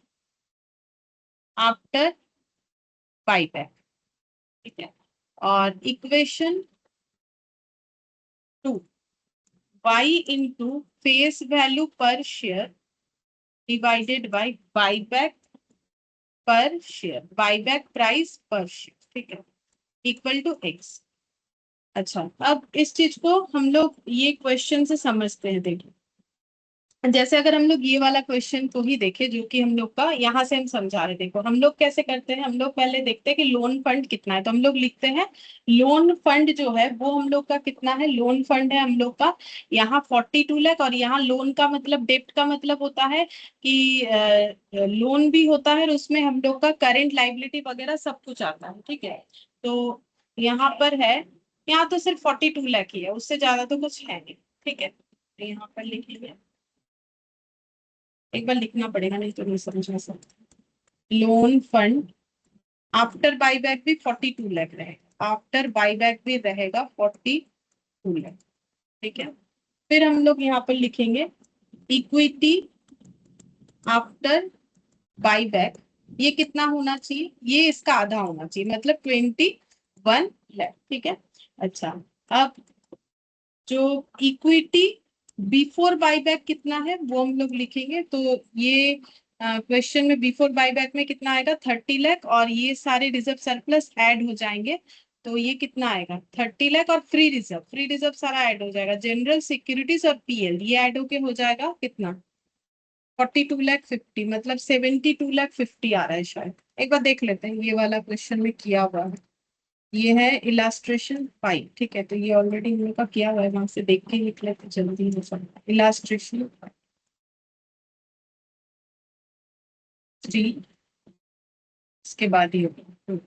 आफ्टर बायबैक, ठीक है। और equation 2, y into face value per share divided by buyback per share, buyback price per share, ठीक है, इक्वल टू एक्स। अच्छा, अब इस चीज को हम लोग ये क्वेश्चन से समझते हैं। देखिए, जैसे अगर हम लोग ये वाला क्वेश्चन को ही देखें जो कि हम लोग का यहाँ से हम समझा रहे, देखो हम लोग कैसे करते हैं, हम लोग पहले देखते हैं कि लोन फंड कितना है, तो हम लोग लिखते हैं लोन फंड जो है वो हम लोग का कितना है। लोन फंड है हम लोग का यहाँ 42 लाख, और यहाँ लोन का मतलब डेप्ट का मतलब होता है कि लोन भी होता है और उसमें हम लोग का करेंट लाइबिलिटी वगैरह सब कुछ आता है, ठीक है। तो यहाँ पर है, यहाँ तो सिर्फ 42 लाख ही है, उससे ज्यादा तो कुछ है नहीं, ठीक है। तो यहाँ पर लिख लिया, एक बार लिखना पड़ेगा नहीं तो नहीं समझा सकते। लोन फंड आफ्टर बायबैक भी 42 लाख रहेगा, आफ्टर बायबैक भी रहेगा 42 लाख, ठीक है। फिर हम लोग यहाँ पर लिखेंगे इक्विटी आफ्टर बायबैक, ये कितना होना चाहिए, ये इसका आधा होना चाहिए, मतलब 21 लाख, ठीक है। अच्छा, अब जो इक्विटी बिफोर बायबैक कितना है वो हम लोग लिखेंगे। तो ये क्वेश्चन में बिफोर बायबैक में कितना आएगा, 30 लाख, और ये सारे रिजर्व सरप्लस ऐड हो जाएंगे, तो ये कितना आएगा 30 लाख, और फ्री रिजर्व सारा ऐड हो जाएगा, जनरल सिक्योरिटीज और PL ये ऐड होके हो जाएगा कितना, 42 लाख 50, मतलब 72 लाख 50 आ रहा है शायद। एक बार देख लेते हैं, ये वाला क्वेश्चन में किया हुआ है, ये है इलास्ट्रेशन 5, ठीक है। तो ये ऑलरेडी हम लोग का किया हुआ है, वहां से देख के निकले तो जल्दी हो सकता है। इलास्ट्रेशन 3 इसके बाद ही होगा।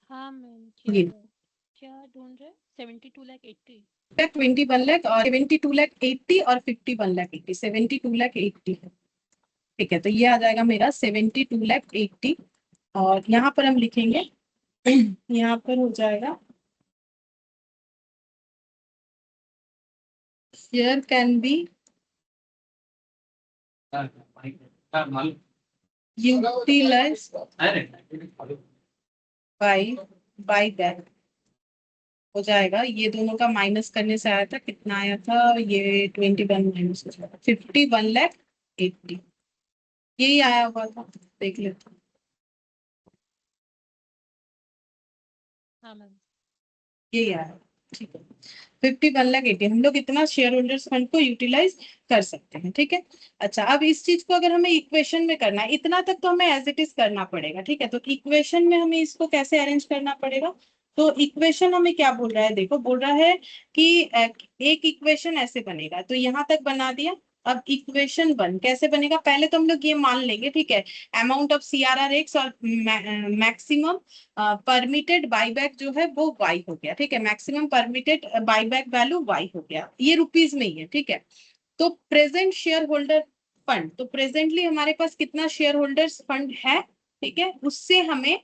हाँ मैम, ये क्या ढूंढ रहे, 72 लाख 80। 21 लाख और 72 लाख 80 और 51 लाख 80, 72 लाख 80 है, ठीक है। तो ये आ जाएगा मेरा 72 लाख 80, और यहाँ पर हम लिखेंगे यहाँ पर हो जाएगा share can be utilise by buyback, हो जाएगा। ये दोनों का माइनस करने से आया था, कितना आया था, ये 21 माइनस हो जाएगा 51 लाख 80, यही आया हुआ था, देख लेते हैं। हाँ मैम। यही आया, ठीक है। 51 लाख 80 हम लोग इतना शेयर होल्डर्स फंड को यूटिलाइज कर सकते हैं, ठीक है। अच्छा, अब इस चीज को अगर हमें इक्वेशन में करना है, इतना तक तो हमें एज इट इज करना पड़ेगा, ठीक है। तो इक्वेशन में हमें इसको कैसे अरेंज करना पड़ेगा, तो इक्वेशन हमें क्या बोल रहा है, देखो बोल रहा है कि एक इक्वेशन ऐसे बनेगा, तो यहाँ तक बना दिया। अब इक्वेशन 1 कैसे बनेगा, पहले तो हम लोग ये मान लेंगे, ठीक है, अमाउंट ऑफ CRR एक्स और मैक्सिमम परमिटेड बायबैक जो है वो वाई हो गया, ठीक है। Maximum permitted buyback value y हो गया, ये रुपीज में ही है, ठीक है। तो प्रेजेंट शेयर होल्डर फंड, तो प्रेजेंटली हमारे पास कितना शेयर होल्डर्स फंड है, ठीक है, उससे हमें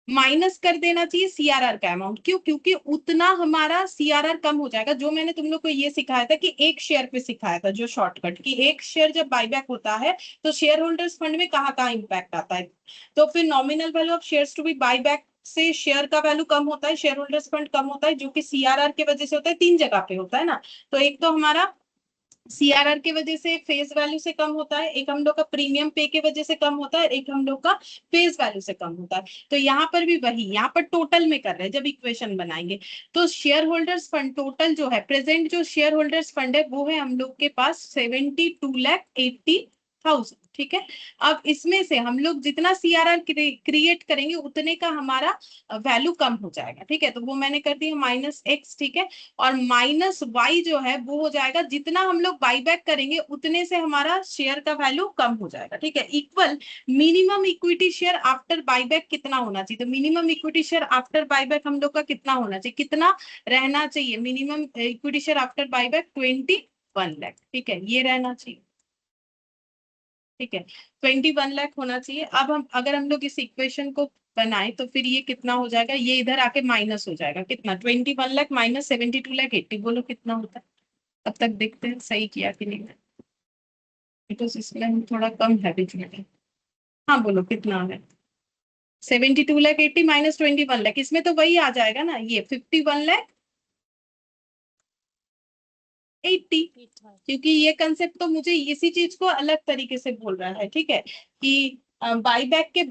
माइनस कर देना चाहिए सीआरआर का अमाउंट। क्यों? क्योंकि उतना हमारा सीआरआर कम हो जाएगा। जो मैंने तुम लोग को ये सिखाया था कि एक शेयर पे सिखाया था, जो शॉर्टकट कि एक शेयर जब बायबैक होता है तो शेयर होल्डर्स फंड में कहाँ कहाँ इंपैक्ट आता है। तो फिर nominal value of shares to be buyback से शेयर का वैल्यू कम होता है, शेयर होल्डर्स फंड कम होता है, जो कि सीआरआर की वजह से होता है। तीन जगह पे होता है ना। तो एक तो हमारा सीआरआर की वजह से फेस वैल्यू से कम होता है, एक हम लोग का प्रीमियम पे की वजह से कम होता है, एक हम लोग का फेस वैल्यू से कम होता है। तो यहाँ पर भी वही, यहाँ पर टोटल में कर रहे हैं जब इक्वेशन बनाएंगे। तो शेयर होल्डर्स फंड टोटल जो है, प्रेजेंट जो शेयर होल्डर्स फंड है वो है हम लोग के पास 72,80,000। ठीक है। अब इसमें से हम लोग जितना सीआरआर क्रिएट करेंगे उतने का हमारा वैल्यू कम हो जाएगा। ठीक है, तो वो मैंने कर दिया -x। ठीक है, और -y जो है वो हो जाएगा जितना हम लोग बाईबैक करेंगे उतने से हमारा शेयर का वैल्यू कम हो जाएगा। ठीक है, equal minimum equity share after buyback कितना होना चाहिए। तो minimum equity share after buyback हम लोग का कितना होना चाहिए, कितना रहना चाहिए minimum equity share after buyback? 21 lakh. ठीक है, ये रहना चाहिए। ठीक है, 21 लाख होना चाहिए। अब हम अगर हम लोग इस इक्वेशन को बनाए तो फिर ये कितना हो जाएगा, ये इधर आके माइनस हो जाएगा। कितना? 21 लाख माइनस 72,80,000। बोलो कितना होता है। अब तक देखते हैं सही किया कि नहीं। बिकॉज इसमें हम थोड़ा कम है बीच में। हाँ बोलो कितना है। 72,80,000 माइनस 21 लाख, इसमें तो वही आ जाएगा ना, ये 51,80,000। क्योंकि ये कंसेप्ट तो मुझे इसी चीज को अलग तरीके से बोल रहा है। ठीक है, कि बाईबैक के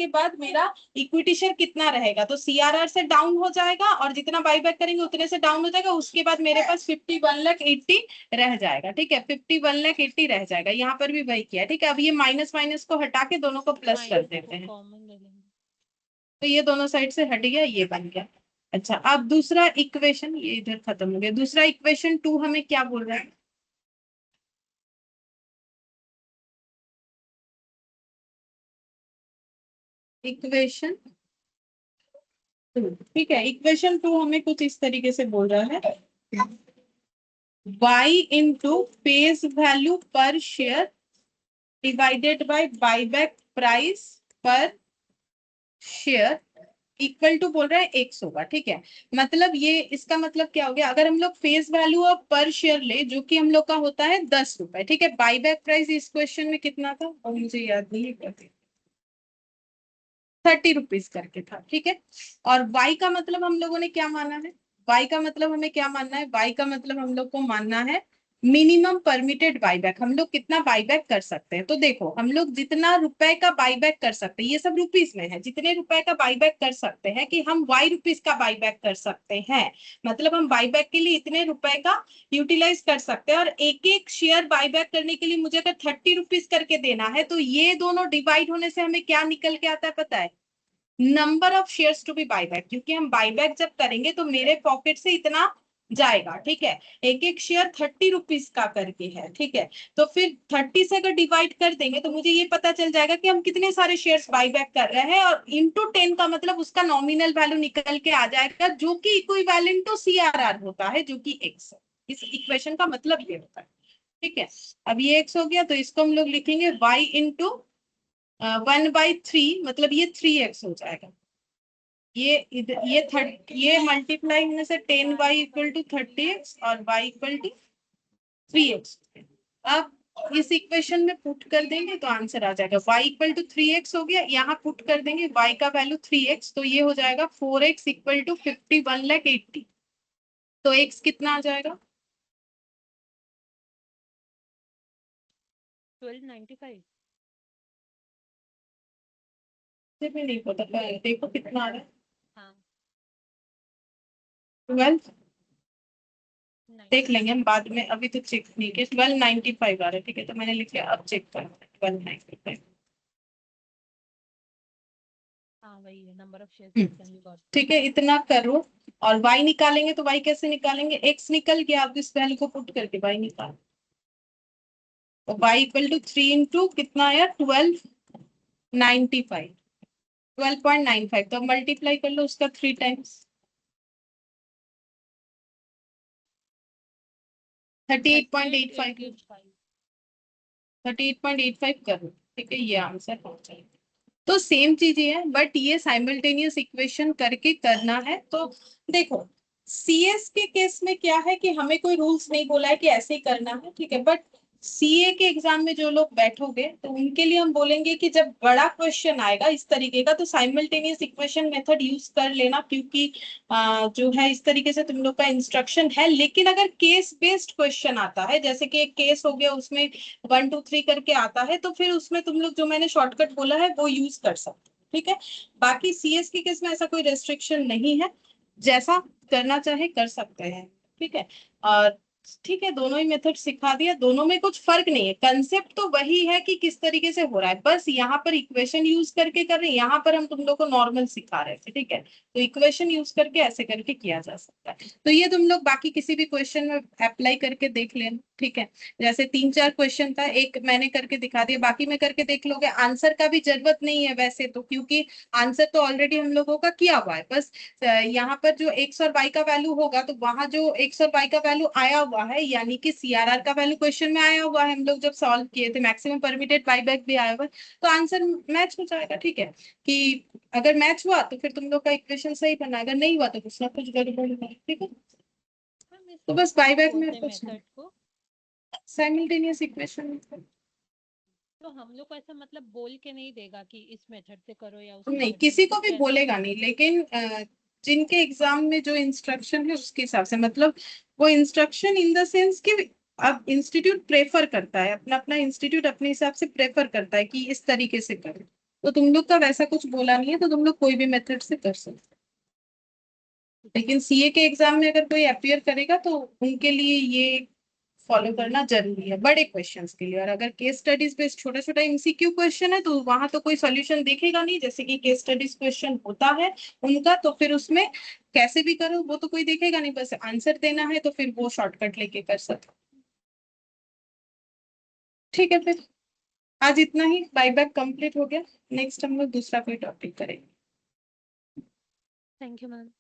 बाद मेरा इक्विटी शेयर कितना रहेगा, तो सीआरआर से डाउन हो जाएगा और जितना बाईबैक करेंगे उतने से डाउन हो जाएगा। उसके बाद मेरे पास 51,80,000 रह जाएगा। ठीक है, 51,80,000 रह जाएगा। यहाँ पर भी वही किया। ठीक है, अब ये माइनस माइनस को हटा के दोनों को प्लस कर देते हैं। कॉमन ले लेंगे। तो ये दोनों साइड से हट गया, ये बन गया। अच्छा, अब दूसरा इक्वेशन, ये इधर खत्म हो गया। दूसरा इक्वेशन 2 हमें क्या बोल रहा है? इक्वेशन 2। ठीक है, इक्वेशन 2 हमें कुछ इस तरीके से बोल रहा है, y into face value per share divided by buyback price per share equal to बोल रहा है x होगा। ठीक है, मतलब ये इसका मतलब क्या हो गया, अगर हम लोग फेस वैल्यू ऑफ पर शेयर ले जो कि हम लोग का होता है 10 रुपए। ठीक है, बायबैक प्राइस इस क्वेश्चन में कितना था और मुझे याद नहीं है, 30 रुपीज करके था। ठीक है, और y का मतलब हम लोगों ने क्या माना है, y का मतलब हमें क्या मानना है, y का मतलब हम लोग को मानना है मिनिमम परमिटेड बाईबैक। हम लोग कितना बाईबैक कर सकते हैं। तो देखो, हम लोग जितना रुपए का बाईबैक कर सकते हैं, ये सब रुपीस में है, जितने रुपए का बाईबैक कर सकते हैं कि हम y रुपीस का बाईबैक कर सकते हैं। मतलब हम बाईबैक के लिए इतने रुपए का यूटिलाइज कर सकते हैं। और एक एक शेयर बाईबैक करने के लिए मुझे अगर 30 रुपीज करके देना है तो ये दोनों डिवाइड होने से हमें क्या निकल के आता है पता है? Number of shares to be buyback. क्योंकि हम बायबैक जब करेंगे तो मेरे पॉकेट से इतना जाएगा। ठीक है, एक एक शेयर 30 रुपीज का करके है। ठीक है, तो फिर 30 से अगर डिवाइड कर देंगे तो मुझे ये पता चल जाएगा कि हम कितने सारे शेयर्स बायबैक कर रहे हैं, और इंटू 10 का मतलब उसका नॉमिनल वैल्यू निकल के आ जाएगा, जो कि इक्विवेलेंट टू सीआरआर होता है, जो कि x है। इस इक्वेशन का मतलब ये होता है। ठीक है, अब ये x हो गया, तो इसको हम लोग लिखेंगे y इंटू 1/3, मतलब ये 3x हो जाएगा। ये मल्टीप्लाई होने से 10y इक्वल टू 30x और y इक्वल टू 3x। अब इस इक्वेशन में पुट कर देंगे तो आंसर आ जाएगा y इक्वल टू 3x हो गया। यहाँ पुट कर देंगे y का वैल्यू 3x, तो ये हो जाएगा 4x इक्वल टू 51,80,000। तो x कितना आ जाएगा? 1295। मुझे भी नहीं पता, देखो कितना आ रहा है। हाँ 12 देख 90। लेंगे हम बाद में, अभी तो चेक नहीं किया। 1295 आ रहा है। ठीक है, तो मैंने लिख लिया, अब चेक कर 1295। हाँ वही है, number of shares can be got. ठीक है, इतना करो। और y निकालेंगे तो y कैसे निकालेंगे, x निकल गया, अब इस वैल्यू को पुट करके y निकाल। तो y इक्वल टू 3 इंटू कितना आया, 1295, 12.95। तो मल्टीप्लाई कर लो उसका 3 टाइम्स, 38.85, 38.85 करो। ठीक है, ये आंसर हो जाएगा। तो सेम चीज ही है, बट ये साइमल्टेनियस इक्वेशन करके करना है। तो देखो, सीएस के केस में क्या है कि हमें कोई रूल्स नहीं बोला है कि ऐसे ही करना है, ठीक है। बट सीए के एग्जाम में जो लोग बैठोगे तो उनके लिए हम बोलेंगे कि जब बड़ा क्वेश्चन आएगा इस तरीके का तो साइमल्टेनियस इक्वेशन मेथड यूज कर लेना, क्योंकि जो है इस तरीके से तुम लोग का इंस्ट्रक्शन है। लेकिन अगर केस बेस्ड क्वेश्चन आता है, जैसे कि एक केस हो गया उसमें 1 2 3 करके आता है, तो फिर उसमें तुम लोग जो मैंने शॉर्टकट बोला है वो यूज कर सकते हो, ठीक है। बाकी सीएस के केस में ऐसा कोई रेस्ट्रिक्शन नहीं है, जैसा करना चाहे कर सकते हैं, ठीक है। और ठीक है, दोनों ही मेथड सिखा दिया, दोनों में कुछ फर्क नहीं है, कंसेप्ट तो वही है कि किस तरीके से हो रहा है, बस यहाँ पर इक्वेशन यूज करके कर रहे हैं, यहाँ पर हम तुम लोग को नॉर्मल सिखा रहे थे, ठीक है। तो इक्वेशन यूज करके ऐसे करके किया जा सकता है। तो ये तुम लोग बाकी किसी भी क्वेश्चन में अप्लाई करके देख लेना, ठीक है। जैसे 3 4 क्वेश्चन था, एक मैंने करके दिखा दिया, बाकी में करके देख लोगे। आंसर का भी जरूरत नहीं है वैसे तो, क्योंकि आंसर तो ऑलरेडी हम लोगों का किया हुआ है। बस यहाँ पर जो एक्स और वाई का वैल्यू होगा, तो वहां जो एक्स और वाई का वैल्यू आया हुआ है, यानी कि सीआरआर का वैल्यू क्वेश्चन में आया हुआ है, हम लोग जब सॉल्व किए थे मैक्सिमम परमिटेड बाईबैक भी आया हुआ है, तो आंसर मैच हो जाएगा, ठीक है। कि अगर मैच हुआ तो फिर तुम लोग का इक्वेशन सही बना, अगर नहीं हुआ तो कुछ ना कुछ गड़बड़ है, ठीक है। मैम तो इसको बस क्या बाईबैक में बोलते हैं कुछ मेथड को? Simultaneous equation. तो हम लोग को ऐसा मतलब बोल के नहीं देगा कि इस मेथड से करो या उस नहीं, मेथड से, किसी को मतलब भी कैसे? बोलेगा नहीं, लेकिन जिनके एग्जाम में जो इंस्ट्रक्शन है उसके हिसाब से, मतलब वो इंस्ट्रक्शन इन द सेंस कि अब इंस्टीट्यूट प्रेफर करता है, अपना अपना इंस्टीट्यूट अपने हिसाब से प्रेफर करता है कि इस तरीके से करो। तो तुम लोग का वैसा कुछ बोला नहीं है, तो तुम लोग कोई भी मेथड से कर सकते हो। लेकिन सीए के एग्जाम में अगर कोई अपियर करेगा तो उनके लिए ये फॉलो करना जरूरी है बड़े क्वेश्चंस के लिए। और अगर केस स्टडीज पे छोटा छोटा एमसीक्यू क्वेश्चन है तो वहां तो कोई सॉल्यूशन देखेगा नहीं, जैसे कि केस स्टडीज क्वेश्चन होता है उनका, तो फिर उसमें कैसे भी करो वो तो कोई देखेगा नहीं, बस आंसर देना है, तो फिर वो शॉर्टकट लेके कर सकते। ठीक है, फिर आज इतना ही, बाईबैक कंप्लीट हो गया। नेक्स्ट हम लोग दूसरा कोई टॉपिक करेंगे। Thank you ma'am.